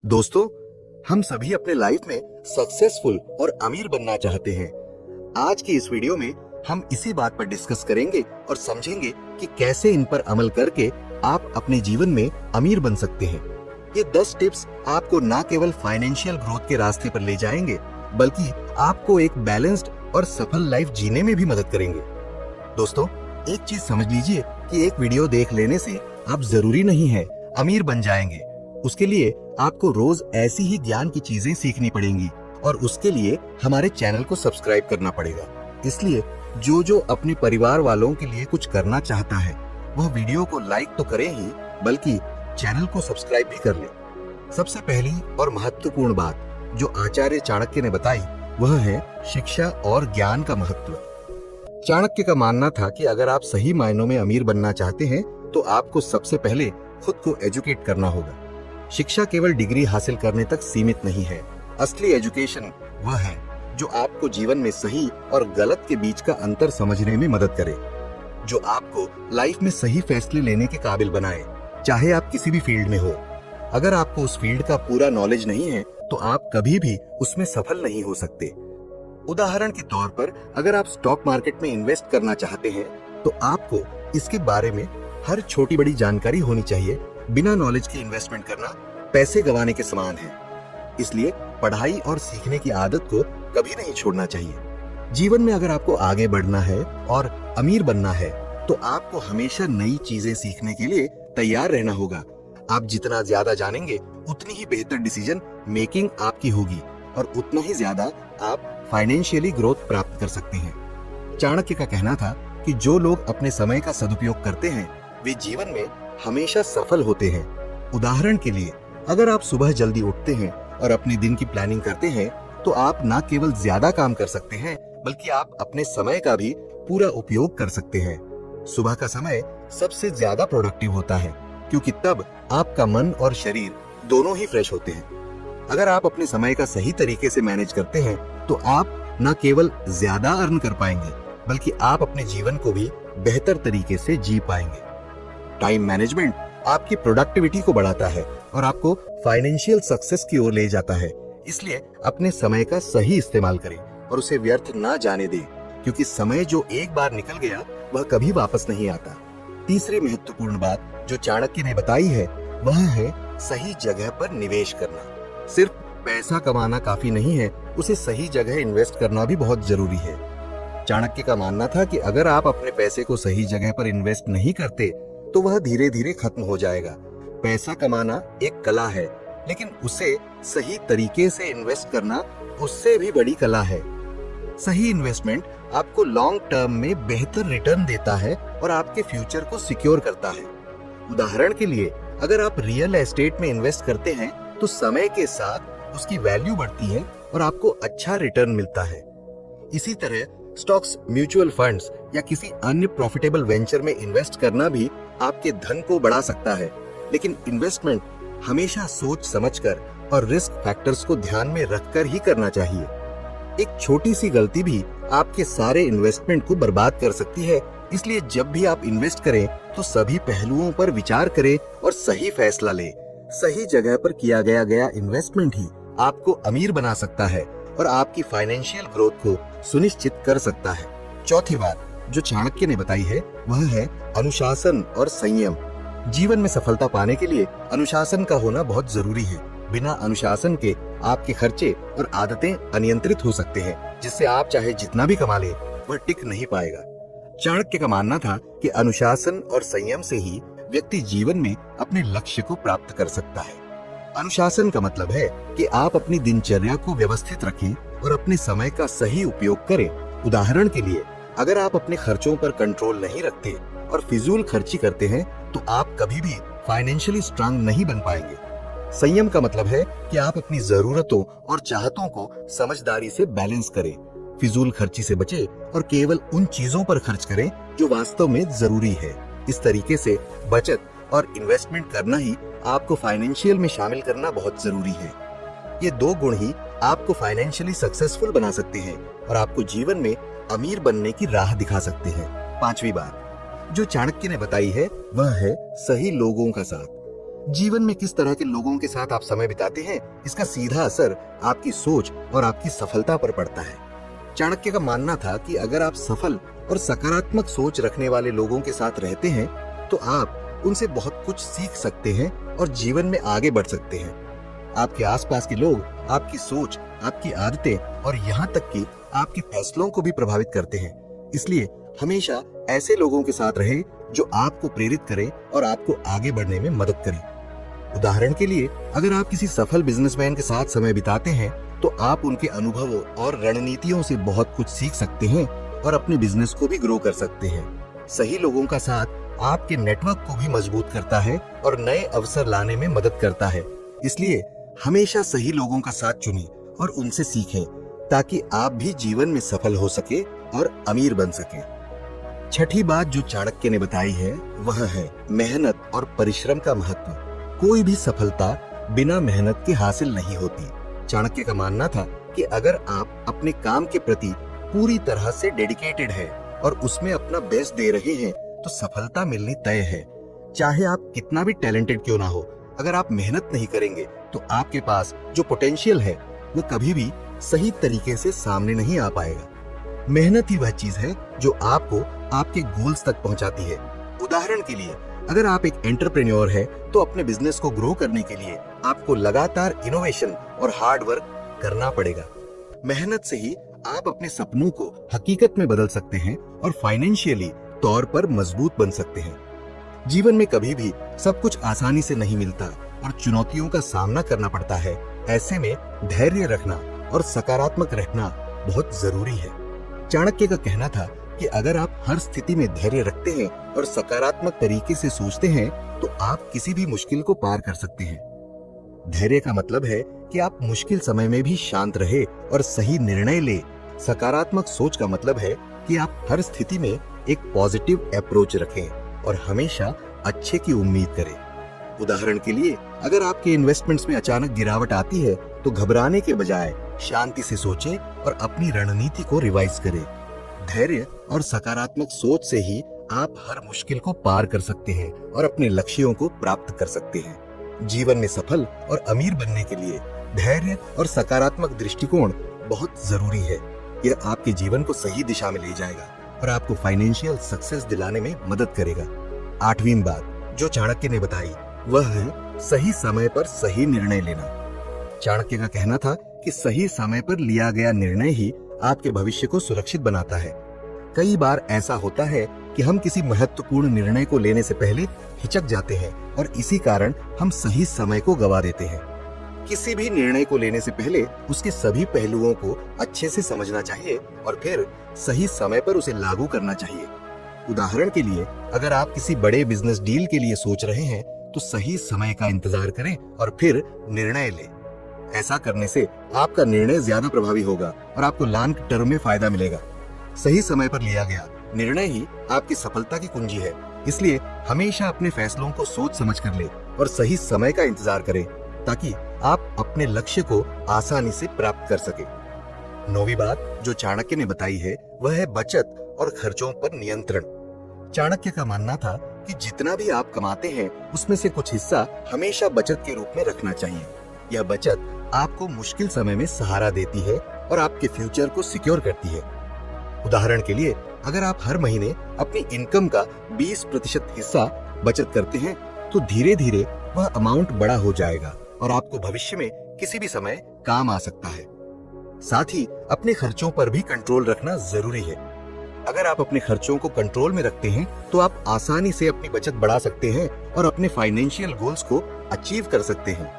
दोस्तों, हम सभी अपने लाइफ में सक्सेसफुल और अमीर बनना चाहते हैं। आज की इस वीडियो में हम इसी बात पर डिस्कस करेंगे और समझेंगे कि कैसे इन पर अमल करके आप अपने जीवन में अमीर बन सकते हैं। ये 10 टिप्स आपको न केवल फाइनेंशियल ग्रोथ के रास्ते पर ले जाएंगे, बल्कि आपको एक बैलेंस्ड और सफल लाइफ जीने में भी मदद करेंगे। दोस्तों, एक चीज समझ लीजिए कि एक वीडियो देख लेने से आप जरूरी नहीं है अमीर बन जाएंगे। उसके लिए आपको रोज ऐसी ही ज्ञान की चीजें सीखनी पड़ेंगी और उसके लिए हमारे चैनल को सब्सक्राइब करना पड़ेगा। इसलिए जो अपने परिवार वालों के लिए कुछ करना चाहता है वह वीडियो को लाइक तो करे ही, बल्कि चैनल को सब्सक्राइब भी कर ले। सबसे पहली और महत्वपूर्ण बात जो आचार्य चाणक्य ने बताई वह है शिक्षा और ज्ञान का महत्व। चाणक्य का मानना था कि अगर आप सही मायनों में अमीर बनना चाहते हैं तो आपको सबसे पहले खुद को एजुकेट करना होगा। शिक्षा केवल डिग्री हासिल करने तक सीमित नहीं है। असली एजुकेशन वह है जो आपको जीवन में सही और गलत के बीच का अंतर समझने में मदद करे, जो आपको लाइफ में सही फैसले लेने के काबिल बनाए, चाहे आप किसी भी फील्ड में हो। अगर आपको उस फील्ड का पूरा नॉलेज नहीं है तो आप कभी भी उसमें सफल नहीं हो सकते। उदाहरण के तौर पर, अगर आप स्टॉक मार्केट में इन्वेस्ट करना चाहते हैं तो आपको इसके बारे में हर छोटी बड़ी जानकारी होनी चाहिए। बिना नॉलेज के इन्वेस्टमेंट करना पैसे गंवाने के समान है। इसलिए पढ़ाई और सीखने की आदत को कभी नहीं छोड़ना चाहिए। जीवन में अगर आपको आगे बढ़ना है और अमीर बनना है तो आपको हमेशा नई चीजें सीखने के लिए तैयार रहना होगा। आप जितना ज्यादा जानेंगे उतनी ही बेहतर डिसीजन मेकिंग आपकी होगी और उतना ही ज्यादा आप फाइनेंशियली ग्रोथ प्राप्त कर सकते हैं। चाणक्य का कहना था कि जो लोग अपने समय का सदुपयोग करते हैं वे जीवन में हमेशा सफल होते हैं। उदाहरण के लिए, अगर आप सुबह जल्दी उठते हैं और अपने दिन की प्लानिंग करते हैं तो आप न केवल ज्यादा काम कर सकते हैं, बल्कि आप अपने समय का भी पूरा उपयोग कर सकते हैं। सुबह का समय सबसे ज्यादा प्रोडक्टिव होता है क्योंकि तब आपका मन और शरीर दोनों ही फ्रेश होते हैं। अगर आप अपने समय का सही तरीके से मैनेज करते हैं तो आप न केवल ज्यादा अर्न कर पाएंगे, बल्कि आप अपने जीवन को भी बेहतर तरीके से जी पाएंगे। टाइम मैनेजमेंट आपकी प्रोडक्टिविटी को बढ़ाता है और आपको फाइनेंशियल सक्सेस की ओर ले जाता है। इसलिए अपने समय का सही इस्तेमाल करें और उसे व्यर्थ ना जाने दें, क्योंकि समय जो एक बार निकल गया वह कभी वापस नहीं आता। तीसरी महत्वपूर्ण बात जो चाणक्य ने बताई है वह है सही जगह पर निवेश करना। सिर्फ पैसा कमाना काफी नहीं है, उसे सही जगह इन्वेस्ट करना भी बहुत जरूरी है। चाणक्य का मानना था कि अगर आप अपने पैसे को सही जगह पर इन्वेस्ट नहीं करते तो वह धीरे धीरे खत्म हो जाएगा। पैसा कमाना एक कला है, लेकिन उसे सही तरीके से इन्वेस्ट करना उससे भी बड़ी कला है। सही इन्वेस्टमेंट आपको लॉन्ग टर्म में बेहतर रिटर्न देता है और आपके फ्यूचर को सिक्योर करता है। उदाहरण के लिए, अगर आप रियल एस्टेट में इन्वेस्ट करते हैं तो समय के साथ उसकी वैल्यू बढ़ती है और आपको अच्छा रिटर्न मिलता है। इसी तरह स्टॉक्स, म्यूचुअल फंड्स या किसी अन्य प्रॉफिटेबल वेंचर में इन्वेस्ट करना भी आपके धन को बढ़ा सकता है, लेकिन इन्वेस्टमेंट हमेशा सोच समझकर और रिस्क फैक्टर्स को ध्यान में रखकर ही करना चाहिए। एक छोटी सी गलती भी आपके सारे इन्वेस्टमेंट को बर्बाद कर सकती है। इसलिए जब भी आप इन्वेस्ट करें तो सभी पहलुओं पर विचार करें और सही फैसला लें। सही जगह पर किया गया इन्वेस्टमेंट ही आपको अमीर बना सकता है और आपकी फाइनेंशियल ग्रोथ को सुनिश्चित कर सकता है। चौथी बात जो चाणक्य ने बताई है वह है अनुशासन और संयम। जीवन में सफलता पाने के लिए अनुशासन का होना बहुत जरूरी है। बिना अनुशासन के आपके खर्चे और आदतें अनियंत्रित हो सकते हैं, जिससे आप चाहे जितना भी कमा ले वह टिक नहीं पाएगा। चाणक्य का मानना था कि अनुशासन और संयम से ही व्यक्ति जीवन में अपने लक्ष्य को प्राप्त कर सकता है। अनुशासन का मतलब है कि आप अपनी दिनचर्या को व्यवस्थित रखें और अपने समय का सही उपयोग करें। उदाहरण के लिए, अगर आप अपने खर्चों पर कंट्रोल नहीं रखते और फिजूल खर्ची करते हैं तो आप कभी भी फाइनेंशियली स्ट्रांग नहीं बन पाएंगे। संयम का मतलब है कि आप अपनी जरूरतों और चाहतों को समझदारी से बैलेंस करें। फिजूल खर्ची से बचें और केवल उन चीजों पर खर्च करें जो वास्तव में जरूरी है। इस तरीके से बचत और इन्वेस्टमेंट करना ही आपको फाइनेंशियल में शामिल करना बहुत जरूरी है। ये दो गुण ही आपको फाइनेंशियली सक्सेसफुल बना सकते हैं और आपको जीवन में अमीर बनने की राह दिखा सकते हैं। पांचवी बात जो चाणक्य ने बताई है वह है सही लोगों का साथ। जीवन में किस तरह के लोगों के साथ आप समय बिताते हैं, इसका सीधा असर आपकी सोच और आपकी सफलता पर पड़ता है। चाणक्य का मानना था कि अगर आप सफल और सकारात्मक सोच रखने वाले लोगों के साथ रहते हैं तो आप उनसे बहुत कुछ सीख सकते हैं और जीवन में आगे बढ़ सकते हैं। आपके आसपास के लोग आपकी सोच, आपकी आदतें और यहाँ तक कि आपके फैसलों को भी प्रभावित करते हैं। इसलिए हमेशा ऐसे लोगों के साथ रहें जो आपको प्रेरित करें और आपको आगे बढ़ने में मदद करें। उदाहरण के लिए, अगर आप किसी सफल बिजनेसमैन के साथ समय बिताते हैं तो आप उनके अनुभवों और रणनीतियों से बहुत कुछ सीख सकते हैं और अपने बिजनेस को भी ग्रो कर सकते हैं। सही लोगों का साथ आपके नेटवर्क को भी मजबूत करता है और नए अवसर लाने में मदद करता है। इसलिए हमेशा सही लोगों का साथ चुनें और उनसे सीखें ताकि आप भी जीवन में सफल हो सके और अमीर बन सके। छठी बात जो चाणक्य ने बताई है वह है मेहनत और परिश्रम का महत्व। कोई भी सफलता बिना मेहनत के हासिल नहीं होती। चाणक्य का मानना था कि अगर आप अपने काम के प्रति पूरी तरह से डेडिकेटेड है और उसमें अपना बेस्ट दे रहे हैं तो सफलता मिलनी तय है। चाहे आप कितना भी टैलेंटेड क्यों ना हो, अगर आप मेहनत नहीं करेंगे तो आपके पास जो पोटेंशियल है वो कभी भी सही तरीके से सामने नहीं आ पाएगा। मेहनत ही वह चीज है जो आपको आपके गोल्स तक पहुंचाती है। उदाहरण के लिए, अगर आप एक एंटरप्रेन्योर है तो अपने बिजनेस को ग्रो करने के लिए आपको लगातार इनोवेशन और हार्ड वर्क करना पड़ेगा। मेहनत से ही आप अपने सपनों को हकीकत में बदल सकते हैं और फाइनेंशियली तौर पर मजबूत बन सकते हैं। जीवन में कभी भी सब कुछ आसानी से नहीं मिलता और चुनौतियों का सामना करना पड़ता है। ऐसे में धैर्य रखना और सकारात्मक रहना बहुत जरूरी है। चाणक्य का कहना था कि अगर आप हर स्थिति में धैर्य रखते हैं और सकारात्मक तरीके से सोचते हैं तो आप किसी भी मुश्किल को पार कर सकते हैं। धैर्य का मतलब है कि आप मुश्किल समय में भी शांत रहे और सही निर्णय ले। सकारात्मक सोच का मतलब है कि आप हर स्थिति में एक पॉजिटिव अप्रोच रखें और हमेशा अच्छे की उम्मीद करें। उदाहरण के लिए, अगर आपके इन्वेस्टमेंट्स में अचानक गिरावट आती है तो घबराने के बजाय शांति से सोचें और अपनी रणनीति को रिवाइज करें। धैर्य और सकारात्मक सोच से ही आप हर मुश्किल को पार कर सकते हैं और अपने लक्ष्यों को प्राप्त कर सकते हैं। जीवन में सफल और अमीर बनने के लिए धैर्य और सकारात्मक दृष्टिकोण बहुत जरूरी है। यह आपके जीवन को सही दिशा में ले जाएगा और आपको फाइनेंशियल सक्सेस दिलाने में मदद करेगा। आठवीं बात जो चाणक्य ने बताई वह है सही समय पर सही निर्णय लेना। चाणक्य का कहना था कि सही समय पर लिया गया निर्णय ही आपके भविष्य को सुरक्षित बनाता है। कई बार ऐसा होता है कि हम किसी महत्वपूर्ण निर्णय को लेने से पहले हिचक जाते हैं और इसी कारण हम सही समय को गवा देते हैं। किसी भी निर्णय को लेने से पहले उसके सभी पहलुओं को अच्छे से समझना चाहिए और फिर सही समय पर उसे लागू करना चाहिए। उदाहरण के लिए, अगर आप किसी बड़े बिजनेस डील के लिए सोच रहे हैं तो सही समय का इंतजार करें और फिर निर्णय लें। ऐसा करने से आपका निर्णय ज्यादा प्रभावी होगा और आपको लॉन्ग टर्म में फायदा मिलेगा। सही समय पर लिया गया निर्णय ही आपकी सफलता की कुंजी है। इसलिए हमेशा अपने फैसलों को सोच समझ कर ले और सही समय का इंतजार करें ताकि आप अपने लक्ष्य को आसानी से प्राप्त कर सके। नौवीं बात जो चाणक्य ने बताई है वह है बचत और खर्चों पर नियंत्रण। चाणक्य का मानना था कि जितना भी आप कमाते हैं उसमें से कुछ हिस्सा हमेशा बचत के रूप में रखना चाहिए। यह बचत आपको मुश्किल समय में सहारा देती है और आपके फ्यूचर को सिक्योर करती है। उदाहरण के लिए, अगर आप हर महीने अपनी इनकम का 20% हिस्सा बचत करते हैं तो धीरे धीरे वह अमाउंट बड़ा हो जाएगा और आपको भविष्य में किसी भी समय काम आ सकता है। साथ ही अपने खर्चों पर भी कंट्रोल रखना जरूरी है। अगर आप अपने खर्चों को कंट्रोल में रखते हैं तो आप आसानी से अपनी बचत बढ़ा सकते हैं और अपने फाइनेंशियल गोल्स को अचीव कर सकते हैं।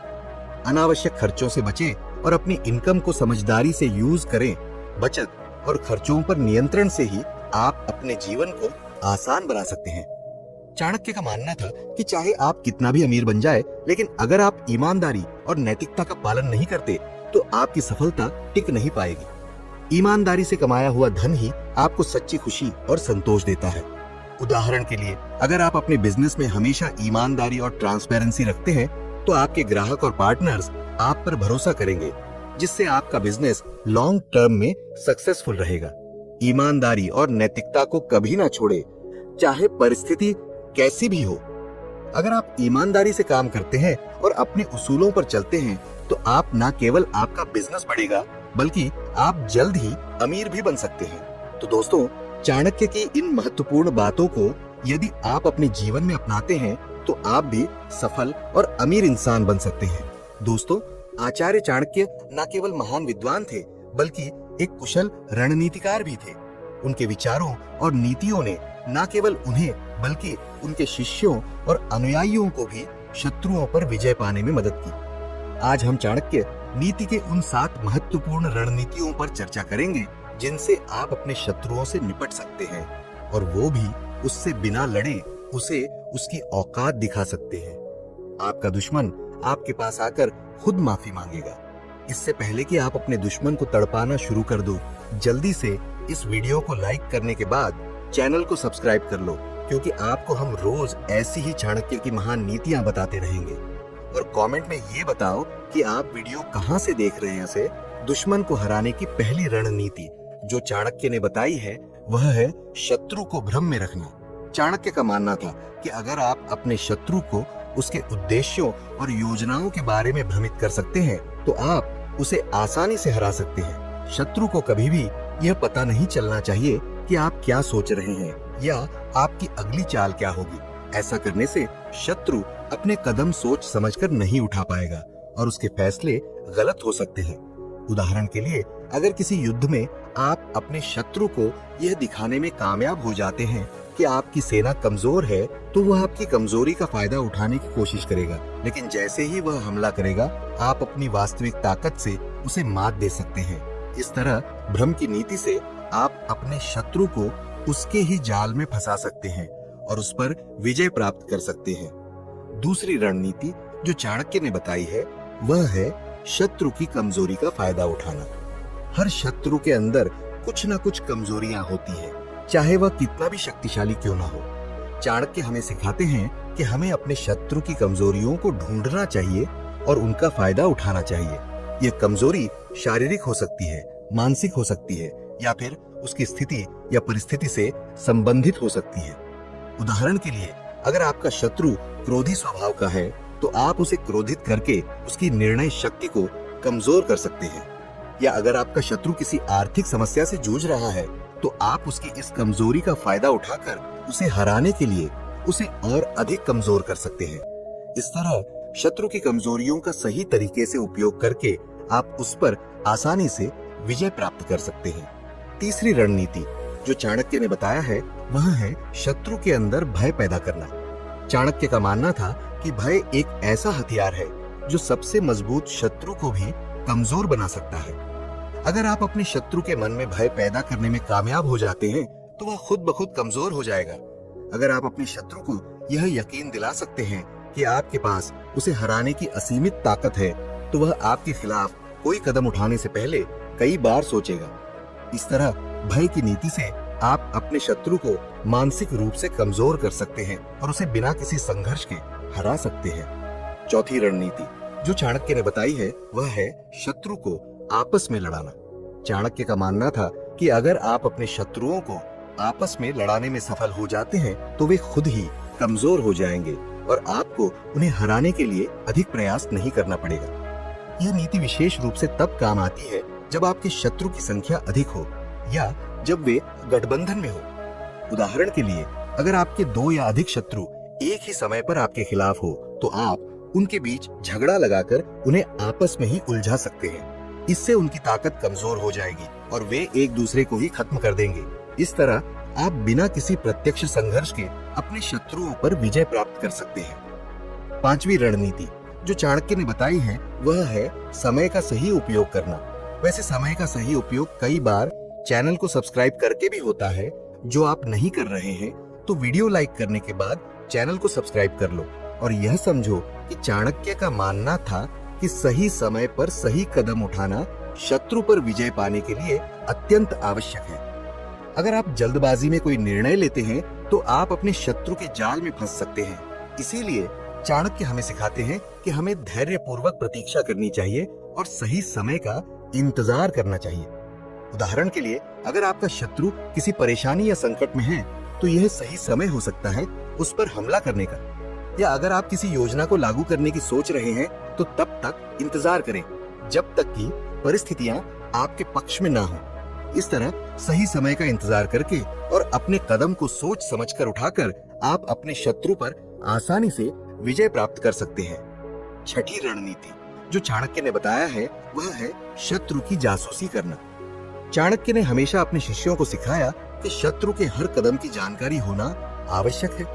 अनावश्यक खर्चों से बचें और अपनी इनकम को समझदारी से यूज करें। बचत और खर्चों पर नियंत्रण से ही आप अपने जीवन को आसान बना सकते हैं। चाणक्य का मानना था कि चाहे आप कितना भी अमीर बन जाए, लेकिन अगर आप ईमानदारी और नैतिकता का पालन नहीं करते तो आपकी सफलता टिक नहीं पाएगी। ईमानदारी से कमाया हुआ धन ही आपको सच्ची खुशी और संतोष देता है। उदाहरण के लिए, अगर आप अपने बिजनेस में हमेशा ईमानदारी और ट्रांसपेरेंसी रखते हैं तो आपके ग्राहक और पार्टनर्स आप पर भरोसा करेंगे, जिससे आपका बिजनेस लॉन्ग टर्म में सक्सेसफुल रहेगा। ईमानदारी और नैतिकता को कभी ना छोड़े, चाहे परिस्थिति कैसी भी हो। अगर आप ईमानदारी से काम करते हैं और अपने उसूलों पर चलते हैं तो आप न केवल आपका बिजनेस बढ़ेगा बल्कि आप जल्द ही अमीर भी बन सकते हैं। तो दोस्तों, चाणक्य की इन महत्वपूर्ण बातों को यदि आप अपने जीवन में अपनाते हैं तो आप भी सफल और अमीर इंसान बन सकते हैं। दोस्तों, आचार्य चाणक्य न केवल महान विद्वान थे बल्कि एक कुशल रणनीतिकार भी थे। उनके विचारों और नीतियों ने न केवल उन्हें बल्कि उनके शिष्यों और अनुयायियों को भी शत्रुओं पर विजय पाने में मदद की। आज हम चाणक्य नीति के उन 7 महत्वपूर्ण रणनीतियों पर चर्चा करेंगे जिनसे आप अपने शत्रुओं से निपट सकते हैं और वो भी उससे बिना लड़े उसे उसकी औकात दिखा सकते हैं। आपका दुश्मन आपके पास आकर खुद माफी मांगेगा। इससे पहले कि आप अपने दुश्मन को तड़पाना शुरू कर दो, जल्दी से इस वीडियो को लाइक करने के बाद चैनल को सब्सक्राइब कर लो, क्योंकि आपको हम रोज ऐसी ही चाणक्य की महान नीतियां बताते रहेंगे। और कमेंट में ये बताओ कि आप वीडियो कहां से देख रहे हैं। से दुश्मन को हराने की पहली रणनीति जो चाणक्य ने बताई है वह है शत्रु को भ्रम में रखना। चाणक्य का मानना था कि अगर आप अपने शत्रु को उसके उद्देश्यों और योजनाओं के बारे में भ्रमित कर सकते हैं तो आप उसे आसानी से हरा सकते हैं। शत्रु को कभी भी यह पता नहीं चलना चाहिए कि आप क्या सोच रहे हैं या आपकी अगली चाल क्या होगी। ऐसा करने से शत्रु अपने कदम सोच समझकर नहीं उठा पाएगा और उसके फैसले गलत हो सकते हैं। उदाहरण के लिए, अगर किसी युद्ध में आप अपने शत्रु को यह दिखाने में कामयाब हो जाते हैं कि आपकी सेना कमजोर है तो वह आपकी कमजोरी का फायदा उठाने की कोशिश करेगा, लेकिन जैसे ही वह हमला करेगा आप अपनी वास्तविक ताकत से उसे मात दे सकते हैं। इस तरह भ्रम की नीति से आप अपने शत्रु को उसके ही जाल में फंसा सकते हैं और उस पर विजय प्राप्त कर सकते हैं। दूसरी रणनीति जो चाणक्य ने बताई है वह है शत्रु की कमजोरी का फायदा उठाना। हर शत्रु के अंदर कुछ न कुछ कमजोरियां होती हैं, चाहे वह कितना भी शक्तिशाली क्यों ना हो। चाणक्य हमें सिखाते हैं कि हमें अपने शत्रु की कमजोरियों को ढूंढना चाहिए और उनका फायदा उठाना चाहिए। यह कमजोरी शारीरिक हो सकती है, मानसिक हो सकती है या फिर उसकी स्थिति या परिस्थिति से संबंधित हो सकती है। उदाहरण के लिए, अगर आपका शत्रु क्रोधी स्वभाव का है तो आप उसे क्रोधित करके उसकी निर्णय शक्ति को कमजोर कर सकते हैं। या अगर आपका शत्रु किसी आर्थिक समस्या से जूझ रहा है तो आप उसकी इस कमजोरी का फायदा उठाकर उसे हराने के लिए उसे और अधिक कमजोर कर सकते हैं। इस तरह शत्रु की कमजोरियों का सही तरीके से उपयोग करके आप उस पर आसानी से विजय प्राप्त कर सकते हैं। तीसरी रणनीति जो चाणक्य ने बताया है वह है शत्रु के अंदर भय पैदा करना। चाणक्य का मानना था कि भय एक ऐसा हथियार है जो सबसे मजबूत शत्रु को भी कमजोर बना सकता है। अगर आप अपने शत्रु के मन में भय पैदा करने में कामयाब हो जाते हैं तो वह खुद ब खुद कमजोर हो जाएगा। अगर आप अपने शत्रु को यह यकीन दिला सकते हैं कि आपके पास उसे हराने की असीमित ताकत है तो वह आपके खिलाफ कोई कदम उठाने से पहले कई बार सोचेगा। इस तरह भय की नीति से आप अपने शत्रु को मानसिक रूप से कमजोर कर सकते हैं और उसे बिना किसी संघर्ष के हरा सकते हैं। चौथी रणनीति जो चाणक्य ने बताई है वह है शत्रु को आपस में लड़ाना। चाणक्य का मानना था कि अगर आप अपने शत्रुओं को आपस में लड़ाने में सफल हो जाते हैं तो वे खुद ही कमजोर हो जाएंगे और आपको उन्हें हराने के लिए अधिक प्रयास नहीं करना पड़ेगा। यह नीति विशेष रूप से तब काम आती है जब आपके शत्रु की संख्या अधिक हो या जब वे गठबंधन में हो। उदाहरण के लिए, अगर आपके 2 या अधिक शत्रु एक ही समय पर आपके खिलाफ हो तो आप उनके बीच झगड़ा लगाकर उन्हें आपस में ही उलझा सकते हैं। इससे उनकी ताकत कमजोर हो जाएगी और वे एक दूसरे को ही खत्म कर देंगे। इस तरह आप बिना किसी प्रत्यक्ष संघर्ष के अपने शत्रुओं पर विजय प्राप्त कर सकते हैं। पांचवी रणनीति जो चाणक्य ने बताई है वह है समय का सही उपयोग करना। वैसे समय का सही उपयोग कई बार चैनल को सब्सक्राइब करके भी होता है। जो आप नहीं कर रहे हैं तो वीडियो लाइक करने के बाद चैनल को सब्सक्राइब कर लो और यह समझो कि चाणक्य का मानना था कि सही समय पर सही कदम उठाना शत्रु पर विजय पाने के लिए अत्यंत आवश्यक है। अगर आप जल्दबाजी में कोई निर्णय लेते हैं तो आप अपने शत्रु के जाल में फंस सकते हैं। इसीलिए चाणक्य हमें सिखाते हैं कि हमें धैर्यपूर्वक प्रतीक्षा करनी चाहिए और सही समय का इंतजार करना चाहिए। उदाहरण के लिए, अगर आपका शत्रु किसी परेशानी या संकट में है तो यह सही समय हो सकता है उस पर हमला करने का। या अगर आप किसी योजना को लागू करने की सोच रहे हैं तो तब तक इंतजार करें जब तक कि परिस्थितियां आपके पक्ष में ना हो। इस तरह सही समय का इंतजार करके और अपने कदम को सोच समझकर उठाकर आप अपने शत्रु पर आसानी से विजय प्राप्त कर सकते हैं। छठी रणनीति जो चाणक्य ने बताया है वह है शत्रु की जासूसी करना। चाणक्य ने हमेशा अपने शिष्यों को सिखाया कि शत्रु के हर कदम की जानकारी होना आवश्यक है।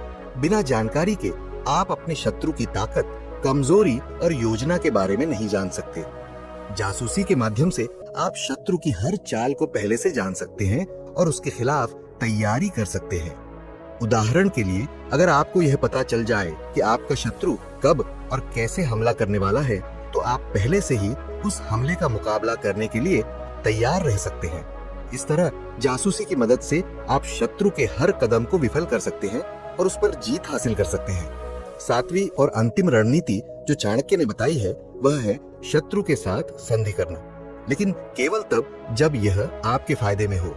बिना जानकारी के आप अपने शत्रु की ताकत, कमजोरी और योजना के बारे में नहीं जान सकते। जासूसी के माध्यम से आप शत्रु की हर चाल को पहले से जान सकते हैं और उसके खिलाफ तैयारी कर सकते हैं। उदाहरण के लिए, अगर आपको यह पता चल जाए कि आपका शत्रु कब और कैसे हमला करने वाला है, तो आप पहले से ही उस हमले का मुकाबला करने के लिए तैयार रह सकते हैं। इस तरह जासूसी की मदद से आप शत्रु के हर कदम को विफल कर सकते हैं और उस पर जीत हासिल कर सकते हैं। सातवीं और अंतिम रणनीति जो चाणक्य ने बताई है वह है शत्रु के साथ संधि करना, लेकिन केवल तब जब यह आपके फायदे में हो।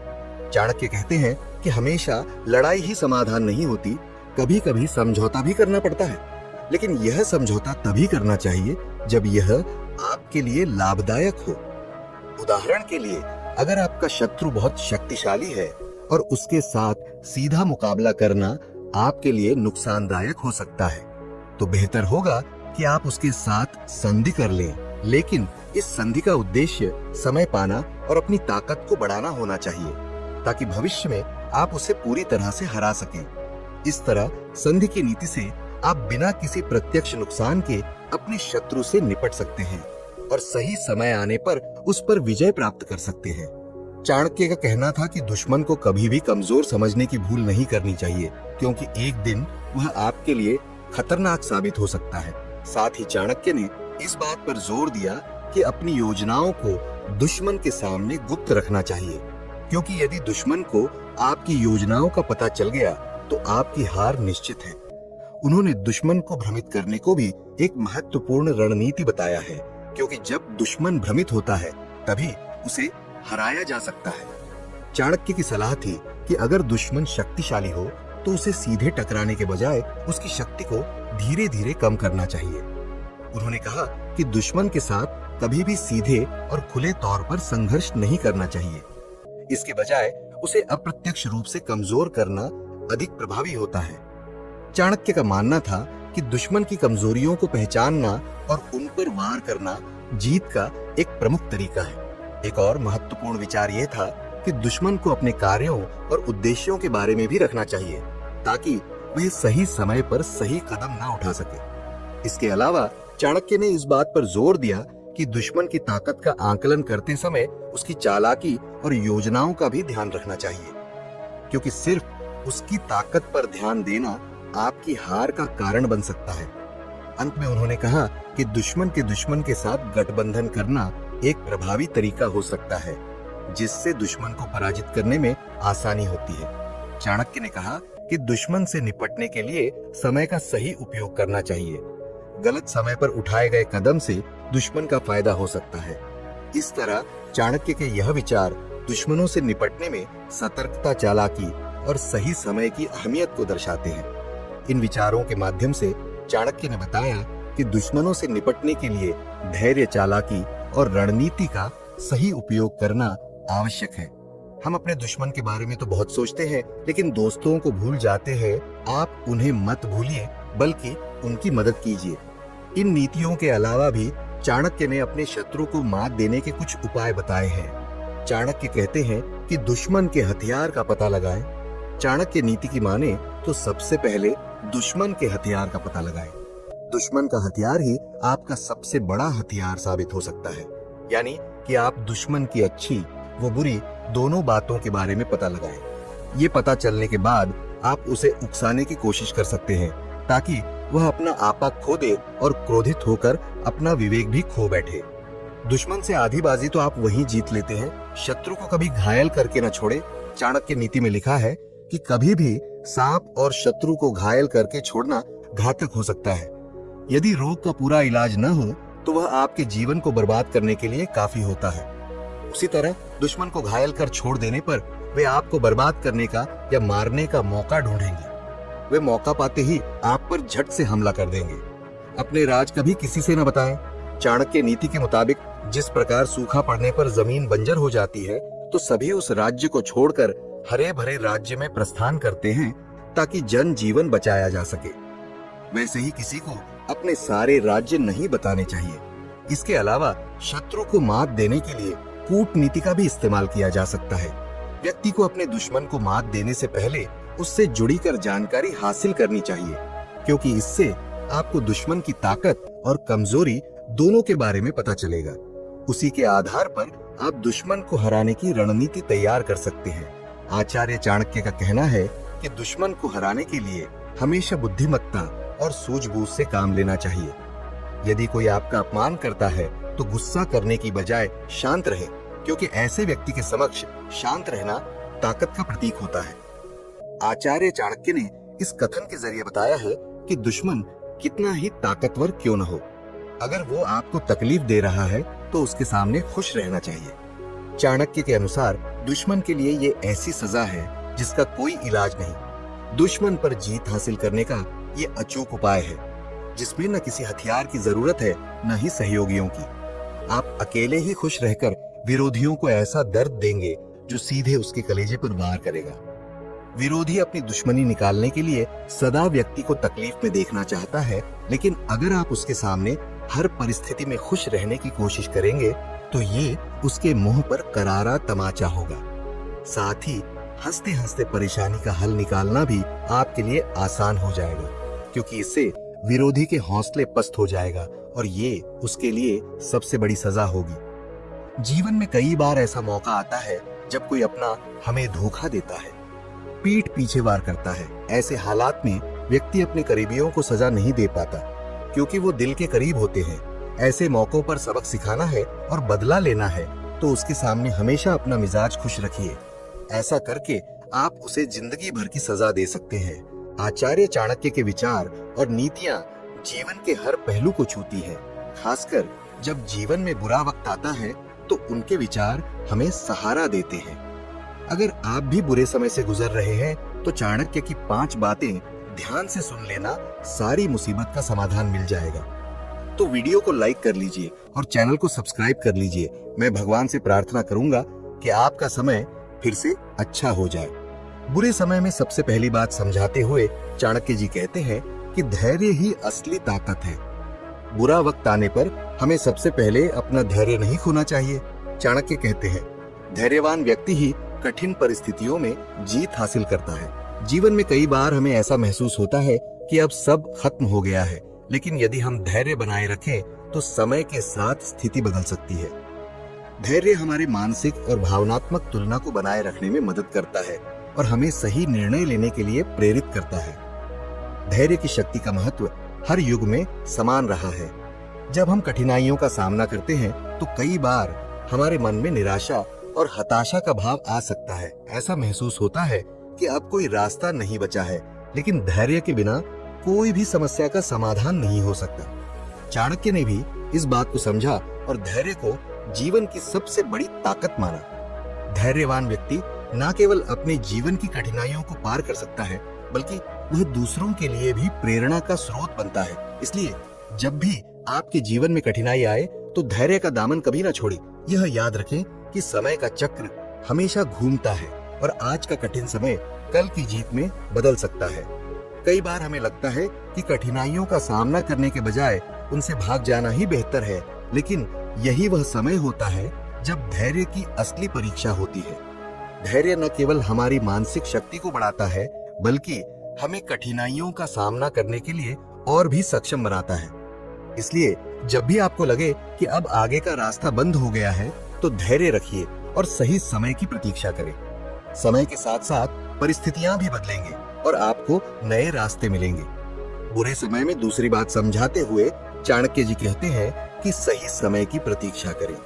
चाणक्य कहते हैं कि हमेशा लड़ाई ही समाधान नहीं होती, कभी कभी समझौता भी करना पड़ता है, लेकिन यह समझौता तभी करना चाहिए जब यह आपके लिए लाभदायक हो। उदाहरण के लिए, अगर आपका शत्रु बहुत शक्तिशाली है और उसके साथ सीधा मुकाबला करना आपके लिए नुकसानदायक हो सकता है, तो बेहतर होगा कि आप उसके साथ संधि कर लें। लेकिन इस संधि का उद्देश्य समय पाना और अपनी ताकत को बढ़ाना होना चाहिए, ताकि भविष्य में आप उसे पूरी तरह से हरा सकें। इस तरह संधि की नीति से आप बिना किसी प्रत्यक्ष नुकसान के अपने शत्रु से निपट सकते हैं और सही समय आने पर उस पर विजय प्राप्त कर सकते हैं। चाणक्य का कहना था कि दुश्मन को कभी भी कमजोर समझने की भूल नहीं करनी चाहिए, क्योंकि एक दिन वह आपके लिए खतरनाक साबित हो सकता है। साथ ही चाणक्य ने इस बात पर जोर दिया कि अपनी योजनाओं को दुश्मन के सामने गुप्त रखना चाहिए, क्योंकि यदि दुश्मन को आपकी योजनाओं का पता चल गया तो आपकी हार निश्चित है। उन्होंने दुश्मन को भ्रमित करने को भी एक महत्वपूर्ण रणनीति बताया है, क्योंकि जब दुश्मन भ्रमित होता है तभी उसे हराया जा सकता है। चाणक्य की सलाह थी कि अगर दुश्मन शक्तिशाली हो तो उसे सीधे टकराने के बजाय उसकी शक्ति को धीरे धीरे कम करना चाहिए। उन्होंने कहा कि दुश्मन के साथ कभी भी सीधे और खुले तौर पर संघर्ष नहीं करना चाहिए। इसके बजाय उसे अप्रत्यक्ष रूप से कमजोर करना अधिक प्रभावी होता है। चाणक्य का मानना था कि दुश्मन की कमजोरियों को पहचानना और उन पर वार करना जीत का एक प्रमुख तरीका है। एक और महत्वपूर्ण विचार यह था कि दुश्मन को अपने कार्यों और उद्देश्यों के बारे में भी रखना चाहिए, ताकि वह सही समय पर सही कदम ना उठा सके। इसके अलावा चाणक्य ने इस बात पर जोर दिया कि दुश्मन की ताकत का आकलन करते समय उसकी चालाकी और योजनाओं का भी ध्यान रखना चाहिए, क्योंकि सिर्फ उसकी ताकत पर ध्यान देना आपकी हार का कारण बन सकता है। अंत में उन्होंने कहा कि दुश्मन के साथ गठबंधन करना एक प्रभावी तरीका हो सकता है, जिससे दुश्मन को पराजित करने में आसानी होती है। चाणक्य ने कहा कि दुश्मन से निपटने के लिए समय का सही उपयोग करना चाहिए। गलत समय पर उठाए गए कदम से दुश्मन का फायदा हो सकता है। इस तरह चाणक्य के यह विचार दुश्मनों से निपटने में सतर्कता, चालाकी और सही समय की अहमियत को दर्शाते हैं। इन विचारों के माध्यम से चाणक्य ने बताया कि दुश्मनों से निपटने के लिए धैर्य, चालाकी और रणनीति का सही उपयोग करना आवश्यक है। हम अपने दुश्मन के बारे में तो बहुत सोचते हैं, लेकिन दोस्तों को भूल जाते हैं। आप उन्हें मत भूलिए, बल्कि उनकी मदद कीजिए। इन नीतियों के अलावा भी चाणक्य ने अपने शत्रु को मात देने के कुछ उपाय बताए हैं। चाणक्य कहते हैं कि दुश्मन के हथियार का पता लगाएं। चाणक्य नीति की माने तो सबसे पहले दुश्मन के हथियार का पता लगाएं। दुश्मन का हथियार ही आपका सबसे बड़ा हथियार साबित हो सकता है, यानी कि आप दुश्मन की अच्छी व बुरी दोनों बातों के बारे में पता लगाएं। ये पता चलने के बाद आप उसे उकसाने की कोशिश कर सकते हैं, ताकि वह अपना आपा खो दे और क्रोधित होकर अपना विवेक भी खो बैठे। दुश्मन से आधी बाजी तो आप वहीं जीत लेते हैं, शत्रु को कभी घायल करके न छोड़े। चाणक्य नीति में लिखा है कि कभी भी सांप और शत्रु को घायल करके छोड़ना घातक हो सकता है। यदि रोग का पूरा इलाज न हो तो वह आपके जीवन को बर्बाद करने के लिए काफी होता है। उसी तरह दुश्मन को घायल कर छोड़ देने पर वे आपको बर्बाद करने का या मारने का मौका ढूंढेंगे। वे मौका पाते ही आप पर झट से हमला कर देंगे। अपने राज कभी किसी से न बताएं। चाणक्य नीति के मुताबिक जिस प्रकार सूखा पड़ने पर जमीन बंजर हो जाती है, तो सभी उस राज्य को छोड़कर हरे भरे राज्य में प्रस्थान करते हैं ताकि जन जीवन बचाया जा सके। वैसे ही किसी को अपने सारे राज्य नहीं बताने चाहिए। इसके अलावा शत्रु को मात देने के लिए कूटनीति का भी इस्तेमाल किया जा सकता है। व्यक्ति को अपने दुश्मन को मात देने से पहले उससे जुड़ी कर जानकारी हासिल करनी चाहिए, क्योंकि इससे आपको दुश्मन की ताकत और कमजोरी दोनों के बारे में पता चलेगा। उसी के आधार पर आप दुश्मन को हराने की रणनीति तैयार कर सकते हैं। आचार्य चाणक्य का कहना है कि दुश्मन को हराने के लिए हमेशा बुद्धिमत्ता और सूझबूझ से काम लेना चाहिए। यदि कोई आपका अपमान करता है तो गुस्सा करने की बजाय शांत रहे, क्योंकि ऐसे व्यक्ति के समक्ष शांत रहना ताकत का प्रतीक होता है। आचार्य चाणक्य ने इस कथन के जरिए बताया है कि दुश्मन कितना ही ताकतवर क्यों न हो, अगर वो आपको तकलीफ दे रहा है तो उसके सामने खुश रहना चाहिए। चाणक्य के अनुसार दुश्मन के लिए ये ऐसी सजा है जिसका कोई इलाज नहीं। दुश्मन पर जीत हासिल करने का ये अचूक उपाय है, जिसमें न किसी हथियार की जरूरत है, न ही सहयोगियों की। आप अकेले ही खुश रहकर विरोधियों को ऐसा दर्द देंगे जो सीधे उसके कलेजे पर वार करेगा। विरोधी अपनी दुश्मनी निकालने के लिए सदा व्यक्ति को तकलीफ में देखना चाहता है, लेकिन अगर आप उसके सामने हर परिस्थिति में खुश रहने की कोशिश करेंगे तो ये उसके मुंह पर करारा तमाचा होगा। साथ ही हंसते हंसते परेशानी का हल निकालना भी आपके लिए आसान हो जाएगा, क्योंकि इससे विरोधी के हौसले पस्त हो जाएगा और ये उसके लिए सबसे बड़ी सजा होगी। जीवन में कई बार ऐसा मौका आता है जब कोई अपना हमें धोखा देता है, पीठ पीछे वार करता है। ऐसे हालात में व्यक्ति अपने करीबियों को सजा नहीं दे पाता, क्योंकि वो दिल के करीब होते हैं। ऐसे मौकों पर सबक सिखाना है और बदला लेना है तो उसके सामने हमेशा अपना मिजाज खुश रखिए। ऐसा करके आप उसे जिंदगी भर की सजा दे सकते हैं। आचार्य चाणक्य के विचार और नीतियां जीवन के हर पहलू को छूती है। खासकर जब जीवन में बुरा वक्त आता है तो उनके विचार हमें सहारा देते हैं। अगर आप भी बुरे समय से गुजर रहे हैं तो चाणक्य की 5 बातें ध्यान से सुन लेना, सारी मुसीबत का समाधान मिल जाएगा। तो वीडियो को लाइक कर लीजिए और चैनल को सब्सक्राइब कर लीजिए। मैं भगवान से प्रार्थना करूंगा कि आपका समय फिर से अच्छा हो जाए। बुरे समय में सबसे पहली बात समझाते हुए चाणक्य जी कहते हैं कि धैर्य ही असली ताकत है। बुरा वक्त आने पर हमें सबसे पहले अपना धैर्य नहीं खोना चाहिए। चाणक्य कहते हैं, धैर्यवान व्यक्ति ही कठिन परिस्थितियों में जीत हासिल करता है। जीवन में कई बार हमें ऐसा महसूस होता है कि अब सब खत्म हो गया है, लेकिन यदि हम धैर्य बनाए रखें तो समय के साथ स्थिति बदल सकती है। धैर्य हमारे मानसिक और भावनात्मक तुलना को बनाए रखने में मदद करता है और हमें सही निर्णय लेने के लिए प्रेरित करता है। धैर्य की शक्ति का महत्व हर युग में समान रहा है। जब हम कठिनाइयों का सामना करते हैं तो कई बार हमारे मन में निराशा और हताशा का भाव आ सकता है। ऐसा महसूस होता है कि अब कोई रास्ता नहीं बचा है, लेकिन धैर्य के बिना कोई भी समस्या का समाधान नहीं हो सकता। चाणक्य ने भी इस बात को समझा और धैर्य को जीवन की सबसे बड़ी ताकत माना। धैर्यवान व्यक्ति न केवल अपने जीवन की कठिनाइयों को पार कर सकता है, बल्कि वह दूसरों के लिए भी प्रेरणा का स्रोत बनता है। इसलिए जब भी आपके जीवन में कठिनाई आए तो धैर्य का दामन कभी ना छोड़े। यह याद रखें कि समय का चक्र हमेशा घूमता है और आज का कठिन समय कल की जीत में बदल सकता है। कई बार हमें लगता है कि कठिनाइयों का सामना करने के बजाय उनसे भाग जाना ही बेहतर है, लेकिन यही वह समय होता है जब धैर्य की असली परीक्षा होती है। धैर्य न केवल हमारी मानसिक शक्ति को बढ़ाता है, बल्कि हमें कठिनाइयों का सामना करने के लिए और भी सक्षम बनाता है। इसलिए जब भी आपको लगे कि अब आगे का रास्ता बंद हो गया है तो धैर्य रखिए और सही समय की प्रतीक्षा करें। समय के साथ साथ परिस्थितियां भी बदलेंगे और आपको नए रास्ते मिलेंगे। बुरे समय में दूसरी बात समझाते हुए चाणक्य जी कहते हैं कि सही समय की प्रतीक्षा करें।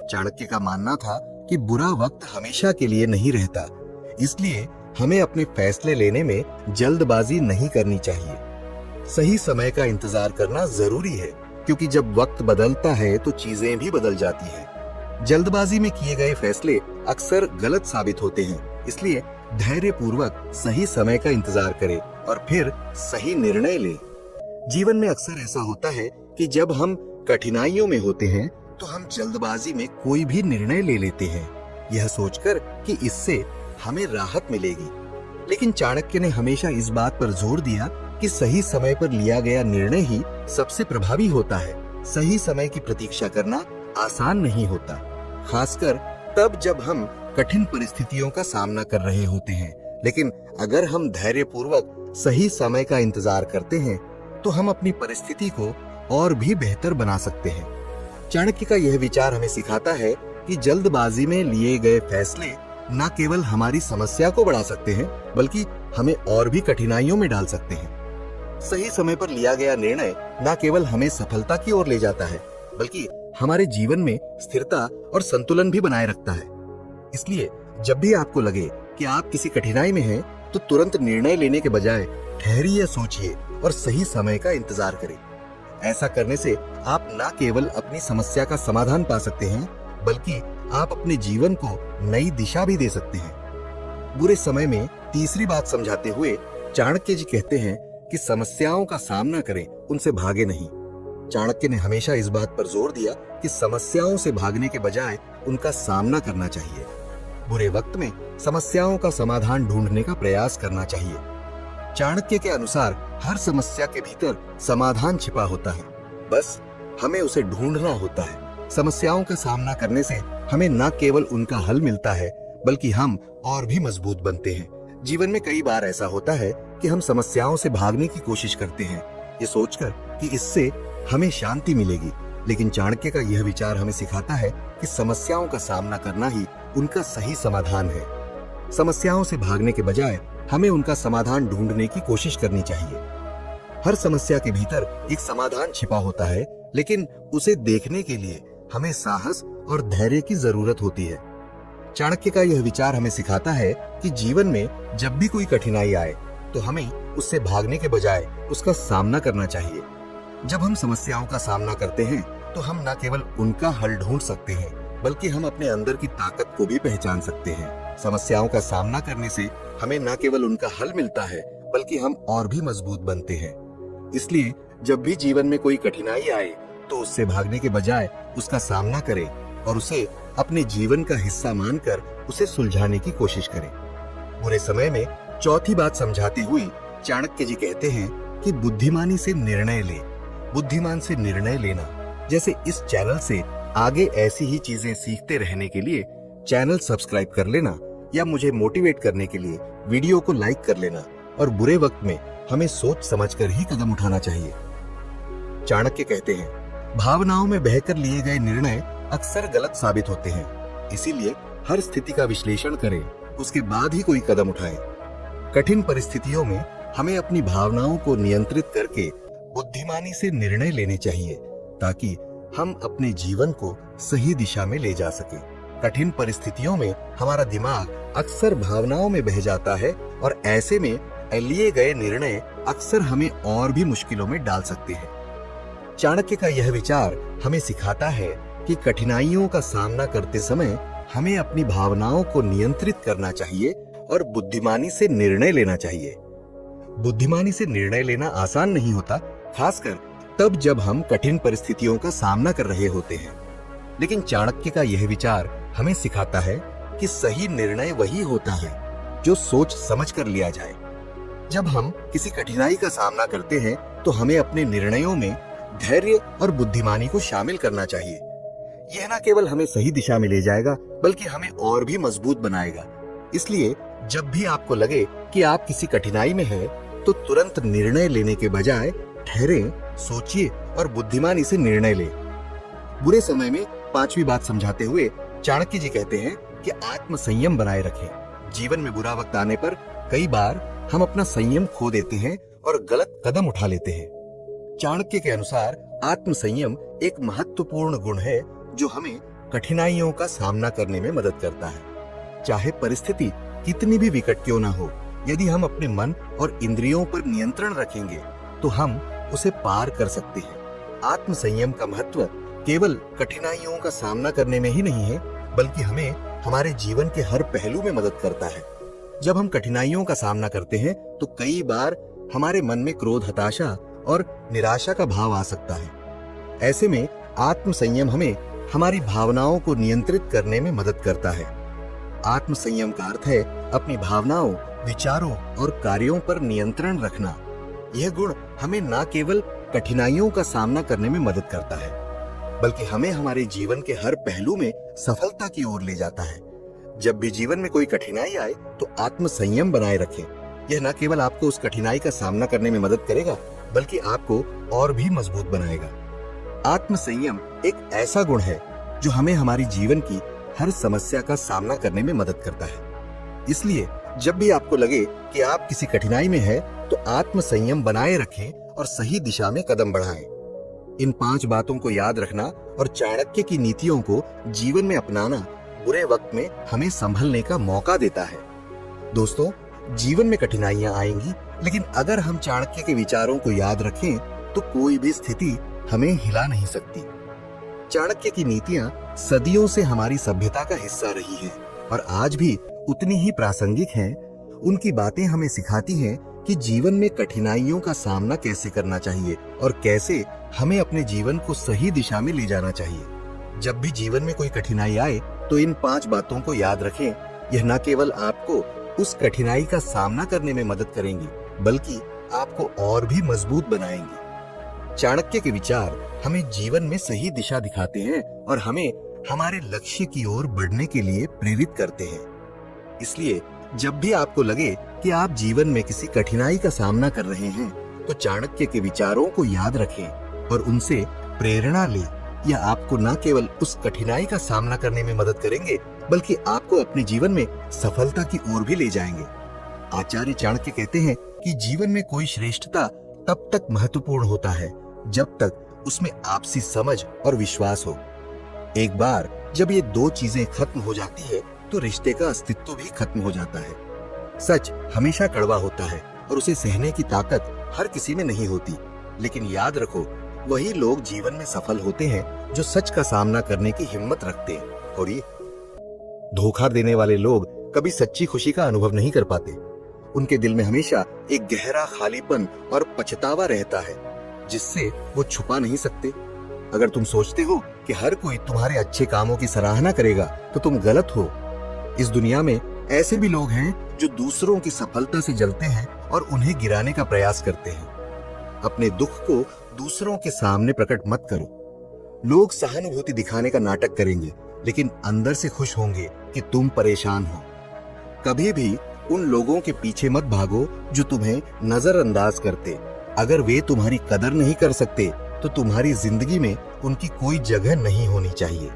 चाणक्य का मानना था कि बुरा वक्त हमेशा के लिए नहीं रहता, इसलिए हमें अपने फैसले लेने में जल्दबाजी नहीं करनी चाहिए। सही समय का इंतजार करना जरूरी है, क्योंकि जब वक्त बदलता है तो चीजें भी बदल जाती हैं। जल्दबाजी में किए गए फैसले अक्सर गलत साबित होते हैं, इसलिए धैर्य पूर्वक सही समय का इंतजार करें और फिर सही निर्णय लें। जीवन में अक्सर ऐसा होता है कि जब हम कठिनाइयों में होते हैं तो हम जल्दबाजी में कोई भी निर्णय ले लेते हैं, यह सोचकर कि इससे हमें राहत मिलेगी। लेकिन चाणक्य ने हमेशा इस बात पर जोर दिया कि सही समय पर लिया गया निर्णय ही सबसे प्रभावी होता है। सही समय की प्रतीक्षा करना आसान नहीं होता, खासकर तब जब हम कठिन परिस्थितियों का सामना कर रहे होते हैं। लेकिन अगर हम धैर्यपूर्वक सही समय का इंतजार करते हैं तो हम अपनी परिस्थिति को और भी बेहतर बना सकते हैं। चाणक्य का यह विचार हमें सिखाता है कि जल्दबाजी में लिए गए फैसले न केवल हमारी समस्या को बढ़ा सकते हैं बल्कि हमें और भी कठिनाइयों में डाल सकते हैं। सही समय पर लिया गया निर्णय न केवल हमें सफलता की ओर ले जाता है बल्कि हमारे जीवन में स्थिरता और संतुलन भी बनाए रखता है। इसलिए जब भी आपको लगे कि आप किसी कठिनाई में हैं, तो तुरंत निर्णय लेने के बजाय ठहरिए, सोचिए और सही समय का इंतजार करें। ऐसा करने से आप न केवल अपनी समस्या का समाधान पा सकते हैं बल्कि आप अपने जीवन को नई दिशा भी दे सकते हैं। बुरे समय में तीसरी बात समझाते हुए चाणक्य जी कहते हैं कि समस्याओं का सामना करें, उनसे भागे नहीं। चाणक्य ने हमेशा इस बात पर जोर दिया कि समस्याओं से भागने के बजाय उनका सामना करना चाहिए। बुरे वक्त में समस्याओं का समाधान ढूंढने का प्रयास करना चाहिए। चाणक्य के अनुसार हर समस्या के भीतर समाधान छिपा होता है, बस हमें उसे ढूंढना होता है। समस्याओं का सामना करने से हमें न केवल उनका हल मिलता है बल्कि हम और भी मजबूत बनते हैं। जीवन में कई बार ऐसा होता है कि हम समस्याओं से भागने की कोशिश करते हैं, ये सोचकर कि इससे हमें शांति मिलेगी। लेकिन चाणक्य का यह विचार हमें सिखाता है कि समस्याओं का सामना करना ही उनका सही समाधान है। समस्याओं से भागने के बजाय हमें उनका समाधान ढूंढने की कोशिश करनी चाहिए। हर समस्या के भीतर एक समाधान छिपा होता है, लेकिन उसे देखने के लिए हमें साहस और धैर्य की जरूरत होती है। चाणक्य का यह विचार हमें सिखाता है कि जीवन में जब भी कोई कठिनाई आए तो हमें उससे भागने के बजाय उसका सामना करना चाहिए। जब हम समस्याओं का सामना करते हैं तो हम न केवल उनका हल ढूंढ सकते हैं बल्कि हम अपने अंदर की ताकत को भी पहचान सकते हैं। समस्याओं का सामना करने से हमें न केवल उनका हल मिलता है बल्कि हम और भी मजबूत बनते हैं। इसलिए जब भी जीवन में कोई कठिनाई आए तो उससे भागने के बजाय उसका सामना करें और उसे अपने जीवन का हिस्सा मानकर उसे सुलझाने की कोशिश करें। बुरे समय में चौथी बात समझाते हुए चाणक्य जी कहते हैं कि बुद्धिमानी से निर्णय ले। बुद्धिमान से निर्णय लेना। जैसे इस चैनल से आगे ऐसी ही चीजें सीखते रहने के लिए चैनल सब्सक्राइब कर लेना या मुझे मोटिवेट करने के लिए वीडियो को लाइक कर लेना। और बुरे वक्त में हमें सोच समझकर ही कदम उठाना चाहिए। चाणक्य कहते हैं, भावनाओं में बहकर लिए गए निर्णय अक्सर गलत साबित होते हैं। इसीलिए हर स्थिति का विश्लेषण करें, उसके बाद ही कोई कदम उठाएं। कठिन परिस्थितियों में हमें अपनी भावनाओं को नियंत्रित करके बुद्धिमानी से निर्णय लेने चाहिए ताकि हम अपने जीवन को सही दिशा में ले जा सके। कठिन परिस्थितियों में हमारा दिमाग अक्सर भावनाओं में बह जाता है और ऐसे में लिए गए निर्णय अक्सर हमें और भी मुश्किलों में डाल सकते हैं। चाणक्य का यह विचार हमें सिखाता है कि कठिनाइयों का सामना करते समय हमें अपनी भावनाओं को नियंत्रित करना चाहिए और बुद्धिमानी से निर्णय लेना चाहिए। बुद्धिमानी से निर्णय लेना आसान नहीं होता, खासकर तब जब हम कठिन परिस्थितियों का सामना कर रहे होते हैं। लेकिन चाणक्य का यह विचार हमें सिखाता है कि सही निर्णय वही होता है जो सोच समझ कर लिया जाए। जब हम किसी कठिनाई का सामना करते हैं तो हमें अपने निर्णयों में धैर्य और बुद्धिमानी को शामिल करना चाहिए। यह न केवल हमें सही दिशा में ले जाएगा बल्कि हमें और भी मजबूत बनाएगा। इसलिए जब भी आपको लगे कि आप किसी कठिनाई में हैं, तो तुरंत निर्णय लेने के बजाय ठहरें, सोचिए और बुद्धिमानी से निर्णय लें। बुरे समय में पांचवी बात समझाते हुए चाणक्य जी कहते हैं कि आत्म संयम बनाए रखें। जीवन में बुरा वक्त आने पर कई बार हम अपना संयम खो देते हैं और गलत कदम उठा लेते हैं। चाणक्य के अनुसार आत्म संयम एक महत्वपूर्ण गुण है जो हमें कठिनाइयों का सामना करने में मदद करता है। चाहे परिस्थिति कितनी भी विकट क्यों ना हो, यदि हम अपने मन और इंद्रियों पर नियंत्रण रखेंगे तो हम उसे पार कर सकते हैं। आत्म संयम का महत्व केवल कठिनाइयों का सामना करने में ही नहीं है, बल्कि हमें हमारे जीवन के हर पहलू में मदद करता है। जब हम कठिनाइयों का सामना करते हैं तो कई बार हमारे मन में क्रोध, हताशा और निराशा का भाव आ सकता है। ऐसे में आत्म संयम हमें हमारी भावनाओं को नियंत्रित करने में मदद करता है। आत्म संयम का अर्थ है अपनी भावनाओं, विचारों और कार्यों पर नियंत्रण रखना। यह गुण हमें न केवल कठिनाइयों का सामना करने में मदद करता है, बल्कि हमें हमारे जीवन के हर पहलू में सफलता की ओर ले जाता है। जब भी जीवन में कोई कठिनाई आए तो आत्म संयम बनाए रखें। यह न केवल आपको उस कठिनाई का सामना करने में मदद करेगा, बल्कि आपको और भी मजबूत बनाएगा। आत्म संयम एक ऐसा गुण है जो हमें हमारी जीवन की हर समस्या का सामना करने में मदद करता है। इसलिए जब भी आपको लगे कि आप किसी कठिनाई में हैं, तो आत्म संयम बनाए रखें और सही दिशा में कदम बढ़ाएं। इन 5 बातों को याद रखना और चाणक्य की नीतियों को जीवन में अपनाना बुरे वक्त में हमें संभलने का मौका देता है। दोस्तों, जीवन में कठिनाइयां आएंगी, लेकिन अगर हम चाणक्य के विचारों को याद रखें तो कोई भी स्थिति हमें हिला नहीं सकती। चाणक्य की नीतियां सदियों से हमारी सभ्यता का हिस्सा रही हैं और आज भी उतनी ही प्रासंगिक हैं। उनकी बातें हमें सिखाती हैं कि जीवन में कठिनाइयों का सामना कैसे करना चाहिए और कैसे हमें अपने जीवन को सही दिशा में ले जाना चाहिए। जब भी जीवन में कोई कठिनाई आए तो इन 5 बातों को याद रखें। यह न केवल आपको उस कठिनाई का सामना करने में मदद करेंगी, बल्कि आपको और भी मजबूत बनाएंगी। चाणक्य के विचार हमें जीवन में सही दिशा दिखाते हैं और हमें हमारे लक्ष्य की ओर बढ़ने के लिए प्रेरित करते हैं। इसलिए जब भी आपको लगे कि आप जीवन में किसी कठिनाई का सामना कर रहे हैं, तो चाणक्य के विचारों को याद रखें और उनसे प्रेरणा लें। यह आपको न केवल उस कठिनाई का सामना करने में मदद करेंगे, बल्कि आपको अपने जीवन में सफलता की ओर भी ले जाएंगे। आचार्य चाणक्य कहते हैं कि जीवन में कोई श्रेष्ठता तब तक महत्वपूर्ण होता है जब तक उसमें आपसी समझ और विश्वास हो। एक बार जब ये 2 चीजें खत्म हो जाती है तो रिश्ते का अस्तित्व भी खत्म हो जाता है। सच हमेशा कड़वा होता है और उसे सहने की ताकत हर किसी में नहीं होती, लेकिन याद रखो, वही लोग जीवन में सफल होते हैं जो सच का सामना करने की हिम्मत रखते हैं। और ये धोखा देने वाले लोग कभी सच्ची खुशी का अनुभव नहीं कर पाते। उनके दिल में हमेशा एक गहरा खालीपन और पछतावा रहता है, जिससे वो छुपा नहीं सकते। अगर तुम सोचते हो कि हर कोई तुम्हारे अच्छे कामों की सराहना करेगा, तो तुम गलत हो। इस दुनिया में ऐसे भी लोग हैं जो दूसरों की सफलता से जलते हैं और उन्हें गिराने का प्रयास करते हैं। अपने दुख को दूसरों के सामने प्रकट मत करो। लोग सहानुभूति दिखाने का नाटक करेंगे, लेकिन अंदर से खुश होंगे कि तुम परेशान हो। कभी भी उन लोगों के पीछे मत भागो जो तुम्हें नजरअंदाज करते। अगर वे तुम्हारी कदर नहीं कर सकते, तो तुम्हारी जिंदगी में उनकी कोई जगह नहीं होनी चाहिए।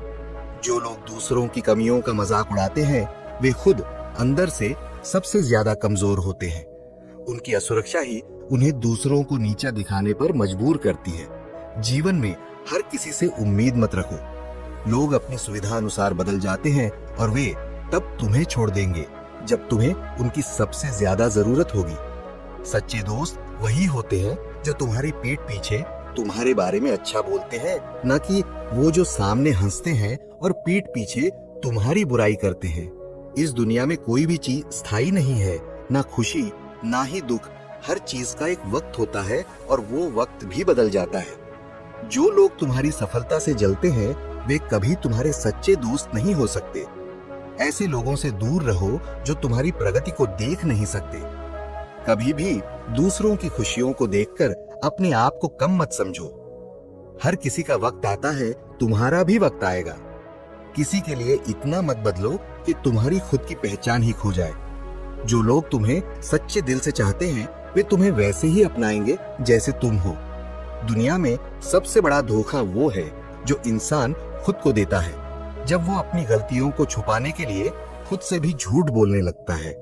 जो लोग दूसरों की कमियों का मजाक उड़ाते हैं, वे खुद अंदर से सबसे ज्यादा कमजोर होते हैं। उनकी असुरक्षा ही उन्हें दूसरों को नीचा दिखाने पर मजबूर करती है। जीवन में हर किसी से उम्मीद मत रखो। लोग अपनी सुविधा अनुसार बदल जाते हैं और वे तब तुम्हें छोड़ देंगे जब तुम्हें उनकी सबसे ज्यादा जरूरत होगी। सच्चे दोस्त वही होते हैं जो तुम्हारी पीठ पीछे तुम्हारे बारे में अच्छा बोलते हैं, न कि वो जो सामने हंसते हैं और पीठ पीछे तुम्हारी बुराई करते हैं। इस दुनिया में कोई भी चीज स्थायी नहीं है, ना खुशी ना ही दुख। हर चीज का एक वक्त होता है और वो वक्त भी बदल जाता है। जो लोग तुम्हारी सफलता से जलते हैं, वे कभी तुम्हारे सच्चे दोस्त नहीं हो सकते। ऐसे लोगों से दूर रहो जो तुम्हारी प्रगति को देख नहीं सकते। कभी भी दूसरों की खुशियों को देखकर अपने आप को कम मत समझो। हर किसी का वक्त आता है, तुम्हारा भी वक्त आएगा। किसी के लिए इतना मत बदलो कि तुम्हारी खुद की पहचान ही खो जाए। जो लोग तुम्हें सच्चे दिल से चाहते हैं, वे तुम्हें वैसे ही अपनाएंगे जैसे तुम हो। दुनिया में सबसे बड़ा धोखा वो है जो इंसान खुद को देता है, जब वो अपनी गलतियों को छुपाने के लिए खुद से भी झूठ बोलने लगता है।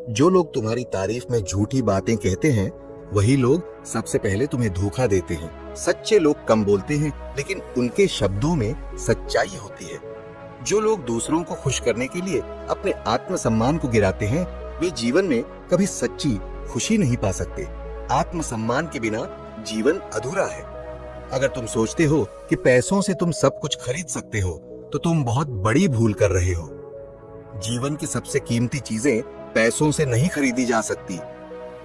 जो लोग तुम्हारी तारीफ में झूठी बातें कहते हैं, वही लोग सबसे पहले तुम्हें धोखा देते हैं। सच्चे लोग कम बोलते हैं, लेकिन उनके शब्दों में सच्चाई होती है। जो लोग दूसरों को खुश करने के लिए अपने आत्मसम्मान को गिराते हैं, वे जीवन में कभी सच्ची खुशी नहीं पा सकते। आत्मसम्मान के बिना जीवन अधूरा है। अगर तुम सोचते हो कि पैसों से तुम सब कुछ खरीद सकते हो, तो तुम बहुत बड़ी भूल कर रहे हो। जीवन की सबसे कीमती चीजें पैसों से नहीं खरीदी जा सकती।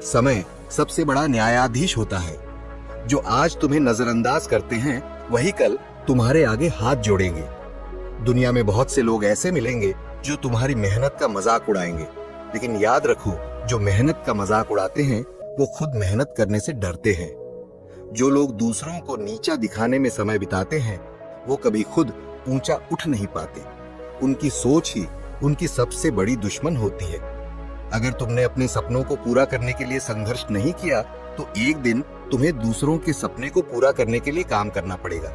समय सबसे बड़ा न्यायाधीश होता है। जो आज तुम्हें नजरअंदाज करते हैं वही कल तुम्हारे आगे हाथ जोड़ेंगे। दुनिया में बहुत से लोग ऐसे मिलेंगे जो तुम्हारी मेहनत का मजाक उड़ाएंगे, लेकिन याद रखो, जो मेहनत का मजाक उड़ाते हैं वो खुद मेहनत करने से डरते हैं। जो लोग दूसरों को नीचा दिखाने में समय बिताते हैं वो कभी खुद ऊंचा उठ नहीं पाते। उनकी सोच ही उनकी सबसे बड़ी दुश्मन होती है। अगर तुमने अपने सपनों को पूरा करने के लिए संघर्ष नहीं किया तो एक दिन तुम्हें दूसरों के सपने को पूरा करने के लिए काम करना पड़ेगा।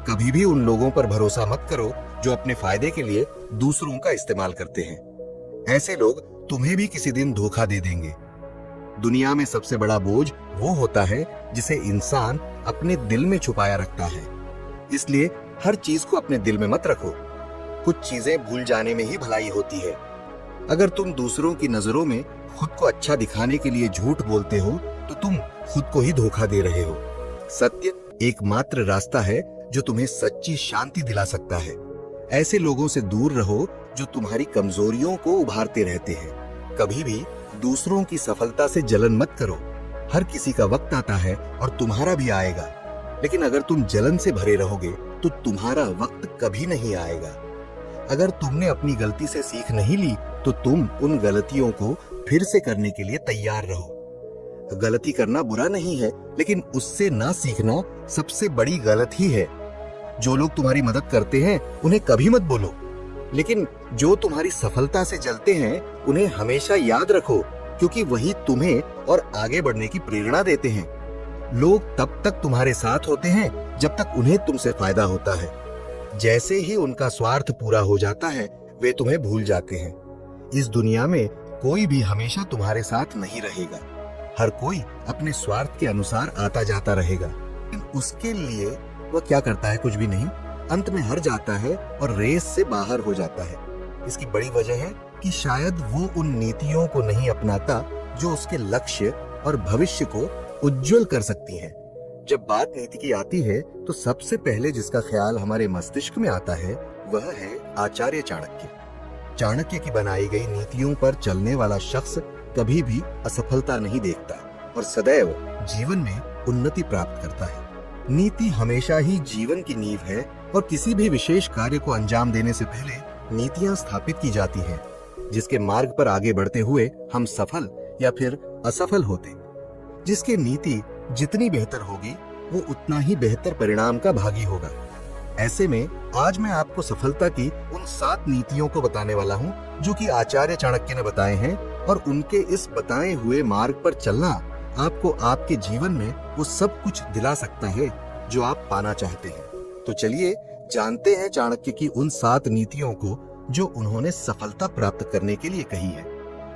कभी भी उन लोगों पर भरोसा मत करो जो अपने फायदे के लिए दूसरों का इस्तेमाल करते हैं। ऐसे लोग तुम्हें भी किसी दिन धोखा दे देंगे। दुनिया में सबसे बड़ा बोझ वो होता है जिसे इंसान अपने दिल में छुपाया रखता है। इसलिए हर चीज को अपने दिल में मत रखो। कुछ चीजें भूल जाने में ही भलाई होती है। अगर तुम दूसरों की नजरों में खुद को अच्छा दिखाने के लिए झूठ बोलते हो तो तुम खुद को ही धोखा दे रहे हो। सत्य एकमात्र रास्ता है जो तुम्हें सच्ची शांति दिला सकता है। ऐसे लोगों से दूर रहो जो तुम्हारी कमजोरियों को उभारते रहते हैं। कभी भी दूसरों की सफलता से जलन मत करो। हर किसी का वक्त आता है और तुम्हारा भी आएगा, लेकिन अगर तुम जलन से भरे रहोगे तो तुम्हारा वक्त कभी नहीं आएगा। अगर तुमने अपनी गलती से सीख नहीं ली तो तुम उन गलतियों को फिर से करने के लिए तैयार रहो। गलती करना बुरा नहीं है, लेकिन उससे ना सीखना सबसे बड़ी गलत ही है। जो लोग तुम्हारी मदद करते हैं उन्हें कभी मत बोलो, लेकिन जो तुम्हारी सफलता से जलते हैं उन्हें हमेशा याद रखो, क्योंकि वही तुम्हें और आगे बढ़ने की प्रेरणा देते हैं। लोग तब तक तुम्हारे साथ होते हैं जब तक उन्हें तुमसे फायदा होता है। जैसे ही उनका स्वार्थ पूरा हो जाता है वे तुम्हें भूल जाते हैं। इस दुनिया में कोई भी हमेशा तुम्हारे साथ नहीं रहेगा। हर कोई अपने स्वार्थ के अनुसार आता जाता रहेगा, लेकिन उसके लिए वह क्या करता है? कुछ भी नहीं। अंत में हार जाता है और रेस से बाहर हो जाता है। इसकी बड़ी वजह है कि शायद वो उन नीतियों को नहीं अपनाता जो उसके लक्ष्य और भविष्य को उज्जवल कर सकती हैं। जब बात नीति की आती है तो सबसे पहले जिसका ख्याल हमारे मस्तिष्क में आता है वह है आचार्य चाणक्य। चाणक्य की बनाई गई नीतियों पर चलने वाला शख्स कभी भी असफलता नहीं देखता और सदैव जीवन में उन्नति प्राप्त करता है। नीति हमेशा ही जीवन की नींव है और किसी भी विशेष कार्य को अंजाम देने से पहले नीतियां स्थापित की जाती हैं, जिसके मार्ग पर आगे बढ़ते हुए हम सफल या फिर असफल होते। जिसकी नीति जितनी बेहतर होगी वो उतना ही बेहतर परिणाम का भागी होगा। ऐसे में आज मैं आपको सफलता की उन 7 नीतियों को बताने वाला हूँ जो कि आचार्य चाणक्य ने बताए हैं, और उनके इस बताए हुए मार्ग पर चलना आपको आपके जीवन में वो सब कुछ दिला सकता है जो आप पाना चाहते हैं। तो चलिए जानते हैं चाणक्य की उन 7 नीतियों को जो उन्होंने सफलता प्राप्त करने के लिए कही है।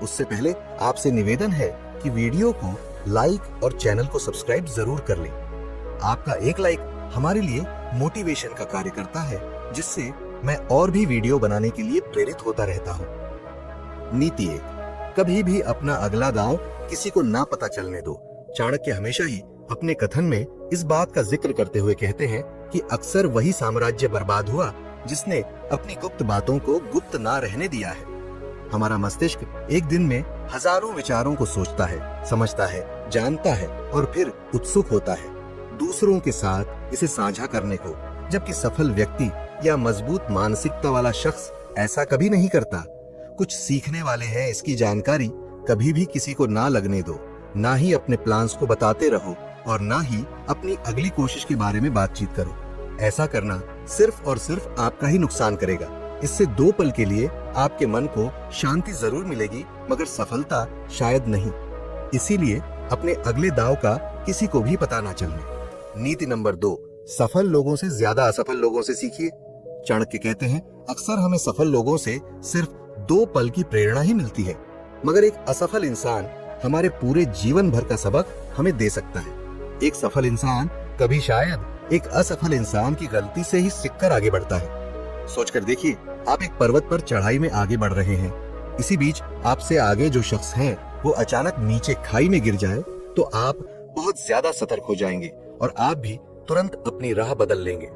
उससे पहले आपसे निवेदन है कि वीडियो को लाइक और चैनल को सब्सक्राइब जरूर कर लें। आपका एक लाइक हमारे लिए मोटिवेशन का कार्य करता है, जिससे मैं और भी वीडियो बनाने के लिए प्रेरित होता रहता हूँ। नीति 1, कभी भी अपना अगला दांव किसी को ना पता चलने दो। चाणक्य हमेशा ही अपने कथन में इस बात का जिक्र करते हुए कहते हैं कि अक्सर वही साम्राज्य बर्बाद हुआ जिसने अपनी गुप्त बातों को गुप्त ना रहने दिया है। हमारा मस्तिष्क एक दिन में हजारों विचारों को सोचता है, समझता है, जानता है और फिर उत्सुक होता है दूसरों के साथ इसे साझा करने को, जबकि सफल व्यक्ति या मजबूत मानसिकता वाला शख्स ऐसा कभी नहीं करता। कुछ सीखने वाले हैं इसकी जानकारी कभी भी किसी को ना लगने दो। ना ही अपने प्लान्स को बताते रहो और ना ही अपनी अगली कोशिश के बारे में बातचीत करो। ऐसा करना सिर्फ और सिर्फ आपका ही नुकसान करेगा। इससे 2 पल के लिए आपके मन को शांति जरूर मिलेगी, मगर सफलता शायद नहीं। इसीलिए अपने अगले दांव का किसी को भी पता ना चलने। नीति नंबर 2, सफल लोगों से ज्यादा असफल लोगों से सीखिए। चाणक्य कहते हैं अक्सर हमें सफल लोगों से सिर्फ 2 पल की प्रेरणा ही मिलती है, मगर एक असफल इंसान हमारे पूरे जीवन भर का सबक हमें दे सकता है। एक सफल इंसान कभी शायद एक असफल इंसान की गलती से ही सीखकर आगे बढ़ता है। सोचकर देखिए, आप एक पर्वत पर चढ़ाई में आगे बढ़ रहे हैं। इसी बीच आपसे आगे जो शख्स हैं वो अचानक नीचे खाई में गिर जाए तो आप बहुत ज्यादा सतर्क हो जाएंगे और आप भी तुरंत अपनी राह बदल लेंगे।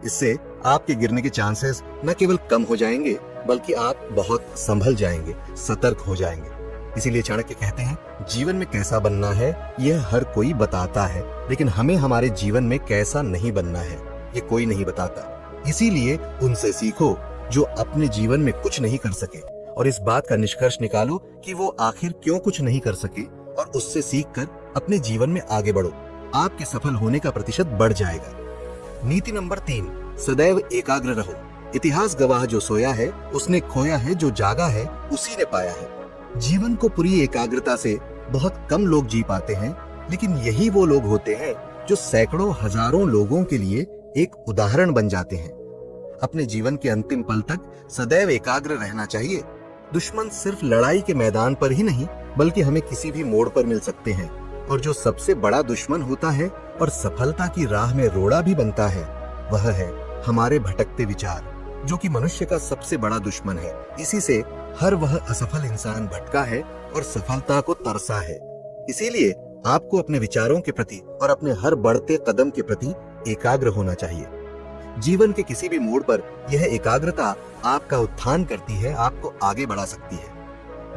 इससे आपके गिरने के चांसेस न केवल कम हो जाएंगे बल्कि आप बहुत संभल जाएंगे, सतर्क हो जाएंगे। इसीलिए चाणक्य कहते हैं, जीवन में कैसा बनना है यह हर कोई बताता है, लेकिन हमें हमारे जीवन में कैसा नहीं बनना है ये कोई नहीं बताता। इसीलिए उनसे सीखो जो अपने जीवन में कुछ नहीं कर सके, और इस बात का निष्कर्ष निकालो कि वो आखिर क्यों कुछ नहीं कर सके, और उससे सीखकर अपने जीवन में आगे बढ़ो। आपके सफल होने का प्रतिशत बढ़ जाएगा। नीति नंबर 3, सदैव एकाग्र रहो। इतिहास गवाह जो सोया है उसने खोया है, जो जागा है उसी ने पाया है। जीवन को पूरी एकाग्रता से बहुत कम लोग जी पाते हैं, लेकिन यही वो लोग होते हैं जो सैकड़ों हजारों लोगों के लिए एक उदाहरण बन जाते हैं। अपने जीवन के अंतिम पल तक सदैव एकाग्र रहना चाहिए। दुश्मन सिर्फ लड़ाई के मैदान पर ही नहीं बल्कि हमें किसी भी मोड़ पर मिल सकते हैं, और जो सबसे बड़ा दुश्मन होता है और सफलता की राह में रोड़ा भी बनता है, वह है हमारे भटकते विचार, जो कि मनुष्य का सबसे बड़ा दुश्मन है। इसी से हर वह असफल इंसान भटका है और सफलता को तरसा है। इसीलिए आपको अपने विचारों के प्रति और अपने हर बढ़ते कदम के प्रति एकाग्र होना चाहिए। जीवन के किसी भी मोड़ पर यह एकाग्रता आपका उत्थान करती है, आपको आगे बढ़ा सकती है।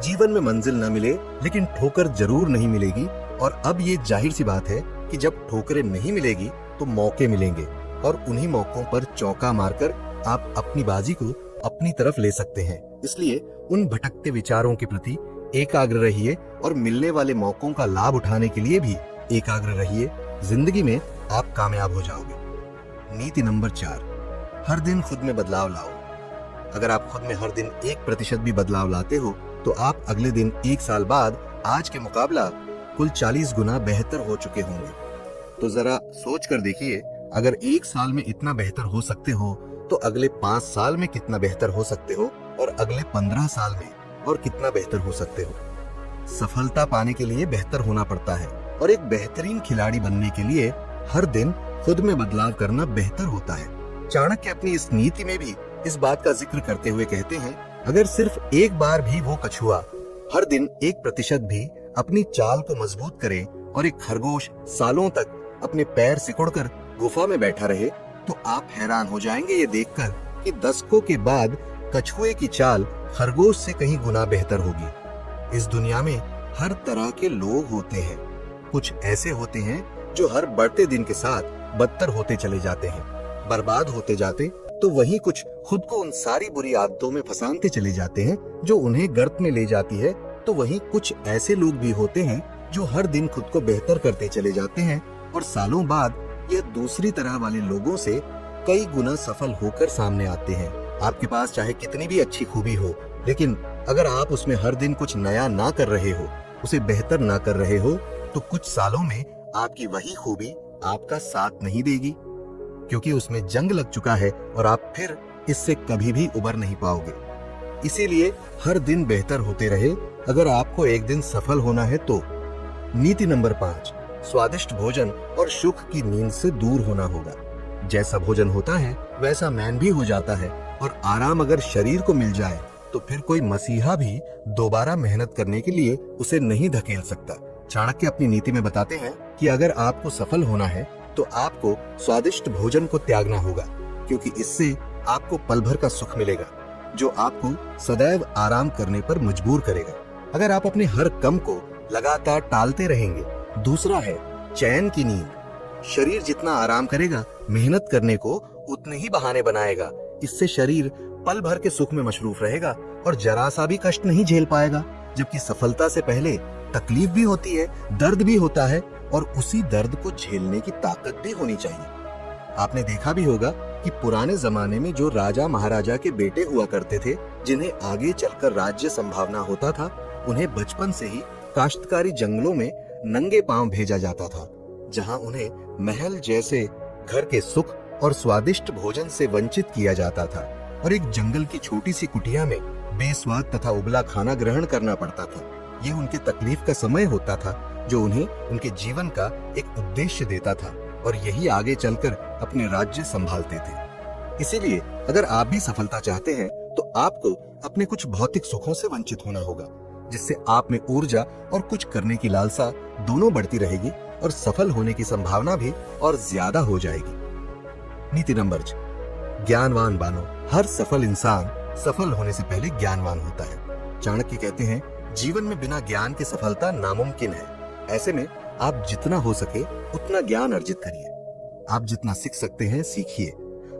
जीवन में मंजिल न मिले लेकिन ठोकर जरूर नहीं मिलेगी, और अब ये जाहिर सी बात है कि जब ठोकरें नहीं मिलेगी तो मौके मिलेंगे, और उन्हीं मौकों पर चौका मारकर आप अपनी बाजी को अपनी तरफ ले सकते हैं। इसलिए उन भटकते विचारों के प्रति एकाग्र रहिए और मिलने वाले मौकों का लाभ उठाने के लिए भी एकाग्र रहिए। जिंदगी में आप कामयाब हो जाओगे। नीति नंबर 4, हर दिन खुद में बदलाव लाओ। अगर आप खुद में हर दिन 1% भी बदलाव लाते हो तो आप अगले दिन 1 साल बाद आज के मुकाबला कुल 40 गुना बेहतर हो चुके होंगे। तो जरा सोच कर देखिए, अगर 1 साल में इतना बेहतर हो सकते हो तो अगले 5 साल में कितना बेहतर हो सकते हो, और अगले 15 साल में और कितना बेहतर हो सकते हो। सफलता पाने के लिए बेहतर होना पड़ता है, और एक बेहतरीन खिलाड़ी बनने के लिए हर दिन खुद में बदलाव करना बेहतर होता है। चाणक्य अपनी इस नीति में भी इस बात का जिक्र करते हुए कहते हैं, अगर सिर्फ एक बार भी वो कछुआ हर दिन 1% भी अपनी चाल को मजबूत करे और एक खरगोश सालों तक अपने पैर सिकुड़कर गुफा में बैठा रहे, तो आप हैरान हो जाएंगे ये देखकर कि दशकों के बाद कछुए की चाल खरगोश से कहीं गुना बेहतर होगी। इस दुनिया में हर तरह के लोग होते हैं। कुछ ऐसे होते हैं जो हर बढ़ते दिन के साथ बदतर होते चले जाते हैं, बर्बाद होते जाते, तो वहीं कुछ खुद को उन सारी बुरी आदतों में फंसाते चले जाते हैं जो उन्हें गर्त में ले जाती है। तो वहीं कुछ ऐसे लोग भी होते हैं जो हर दिन खुद को बेहतर करते चले जाते हैं, और सालों बाद यह दूसरी तरह वाले लोगों से कई गुना सफल होकर सामने आते हैं। आपके पास चाहे कितनी भी अच्छी खूबी हो, लेकिन अगर आप उसमें हर दिन कुछ नया ना कर रहे हो, उसे बेहतर ना कर रहे हो, तो कुछ सालों में आपकी वही खूबी आपका साथ नहीं देगी, क्योंकि उसमें जंग लग चुका है और आप फिर इससे कभी भी उबर नहीं पाओगे। इसीलिए हर दिन बेहतर होते रहे अगर आपको एक दिन सफल होना है तो। नीति नंबर 5, स्वादिष्ट भोजन और सुख की नींद से दूर होना होगा। जैसा भोजन होता है वैसा मैन भी हो जाता है, और आराम अगर शरीर को मिल जाए तो फिर कोई मसीहा भी दोबारा मेहनत करने के लिए उसे नहीं धकेल सकता। चाणक्य अपनी नीति में बताते हैं कि अगर आपको सफल होना है तो आपको स्वादिष्ट भोजन को त्यागना होगा, क्योंकि इससे आपको पल भर का सुख मिलेगा जो आपको सदैव आराम करने पर मजबूर करेगा। अगर आप अपने हर कम को लगातार टालते रहेंगे। दूसरा है चैन की नींद। शरीर जितना आराम करेगा, मेहनत करने को उतने ही बहाने बनाएगा। इससे शरीर पल भर के सुख में मशरूफ रहेगा और जरा सा भी कष्ट नहीं झेल पाएगा, जबकि सफलता से पहले तकलीफ भी होती है, दर्द भी होता है, और उसी दर्द को झेलने की ताकत भी होनी चाहिए। आपने देखा भी होगा कि पुराने जमाने में जो राजा महाराजा के बेटे हुआ करते थे, जिन्हें आगे चलकर राज्य संभावना होता था, उन्हें बचपन से ही काश्तकारी जंगलों में नंगे पांव भेजा जाता था, जहां उन्हें महल जैसे घर के सुख और स्वादिष्ट भोजन से वंचित किया जाता था, और एक जंगल की छोटी सी कुटिया में बेस्वाद तथा उबला खाना ग्रहण करना पड़ता था। यह उनके तकलीफ का समय होता था जो उन्हें उनके जीवन का एक उद्देश्य देता था, और यही आगे चलकर अपने राज्य संभालते थे। इसीलिए अगर आप भी सफलता चाहते हैं तो आपको अपने कुछ भौतिक सुखों से वंचित होना होगा, जिससे आप में ऊर्जा और कुछ करने की लालसा दोनों बढ़ती रहेगी और सफल होने की संभावना भी और ज्यादा हो जाएगी। नीति नंबर 6, ज्ञानवान बनो। हर सफल इंसान सफल होने से पहले ज्ञानवान होता है। चाणक्य कहते हैं, जीवन में बिना ज्ञान के सफलता नामुमकिन है। ऐसे में आप जितना हो सके उतना ज्ञान अर्जित करिए। आप जितना सीख सकते हैं सीखिए।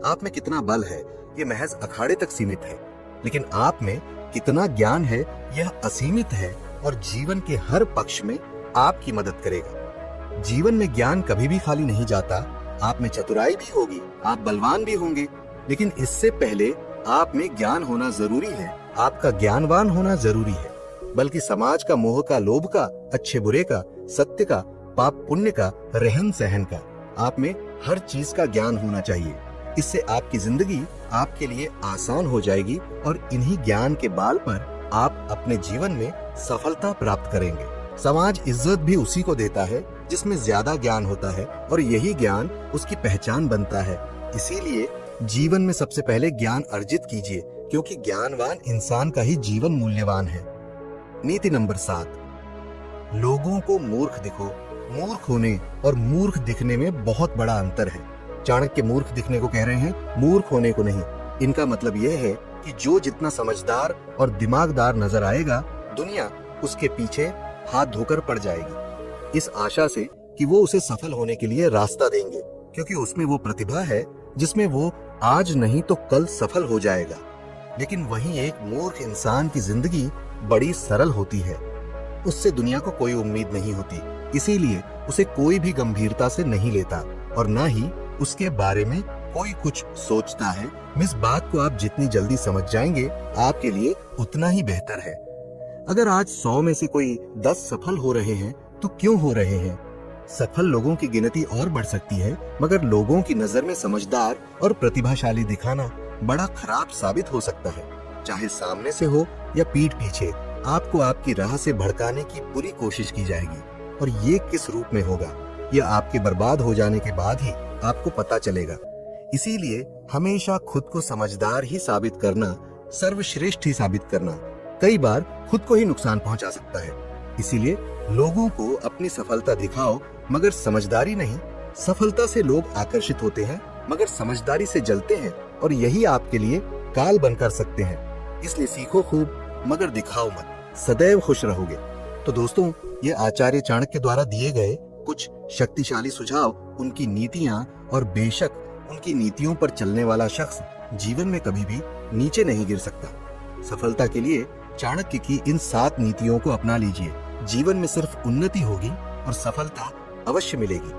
आप में कितना बल है ये महज अखाड़े तक सीमित है, लेकिन आप में कितना ज्ञान है यह असीमित है और जीवन के हर पक्ष में आपकी मदद करेगा। जीवन में ज्ञान कभी भी खाली नहीं जाता। आप में चतुराई भी होगी, आप बलवान भी होंगे, लेकिन इससे पहले आप में ज्ञान होना जरूरी है। आपका ज्ञानवान होना जरूरी है। बल्कि समाज का, मोह का, लोभ का, अच्छे बुरे का, सत्य का, पाप पुण्य का, रहन सहन का, आप में हर चीज का ज्ञान होना चाहिए। इससे आपकी जिंदगी आपके लिए आसान हो जाएगी और इन्हीं ज्ञान के बाल पर आप अपने जीवन में सफलता प्राप्त करेंगे। समाज इज्जत भी उसी को देता है जिसमें ज्यादा ज्ञान होता है और यही ज्ञान उसकी पहचान बनता है। इसीलिए जीवन में सबसे पहले ज्ञान अर्जित कीजिए, क्योंकि ज्ञानवान इंसान का ही जीवन मूल्यवान है। नीति नंबर 7, लोगों को मूर्ख दिखो। मूर्ख होने और मूर्ख दिखने में बहुत बड़ा अंतर है। चाणक्य मूर्ख दिखने को कह रहे हैं, मूर्ख होने को नहीं। इनका मतलब यह है कि जो जितना समझदार और दिमागदार नजर आएगा, दुनिया उसके पीछे हाथ धोकर पड़ जाएगी, इस आशा से कि वो उसे सफल होने के लिए रास्ता देंगे, क्योंकि उसमें वो प्रतिभा है जिसमें वो आज नहीं तो कल सफल हो जाएगा। लेकिन वहीं एक मूर्ख इंसान की जिंदगी बड़ी सरल होती है। उससे दुनिया को कोई उम्मीद नहीं होती, इसीलिए उसे कोई भी गंभीरता से नहीं लेता और ना ही उसके बारे में कोई कुछ सोचता है। इस बात को आप जितनी जल्दी समझ जाएंगे आपके लिए उतना ही बेहतर है। अगर आज 100 में से कोई 10 सफल हो रहे हैं तो क्यों हो रहे हैं? सफल लोगों की गिनती और बढ़ सकती है, मगर लोगों की नजर में समझदार और प्रतिभाशाली दिखाना बड़ा खराब साबित हो सकता है। चाहे सामने से हो या पीठ पीछे, आपको आपकी राह से भड़काने की पूरी कोशिश की जाएगी और ये किस रूप में होगा, यह आपके बर्बाद हो जाने के बाद ही आपको पता चलेगा। इसीलिए हमेशा खुद को समझदार ही साबित करना, सर्वश्रेष्ठ ही साबित करना कई बार खुद को ही नुकसान पहुंचा सकता है। इसीलिए लोगों को अपनी सफलता दिखाओ, मगर समझदारी नहीं। सफलता से लोग आकर्षित होते हैं मगर समझदारी से जलते हैं, और यही आपके लिए काल बनकर सकते हैं। इसलिए सीखो खूब मगर दिखाओ मत, सदैव खुश रहोगे। तो दोस्तों, ये आचार्य चाणक्य द्वारा दिए गए कुछ शक्तिशाली सुझाव, उनकी नीतियां, और बेशक उनकी नीतियों पर चलने वाला शख्स जीवन में कभी भी नीचे नहीं गिर सकता। सफलता के लिए चाणक्य की इन 7 नीतियों को अपना लीजिए। जीवन में सिर्फ उन्नति होगी और सफलता अवश्य मिलेगी।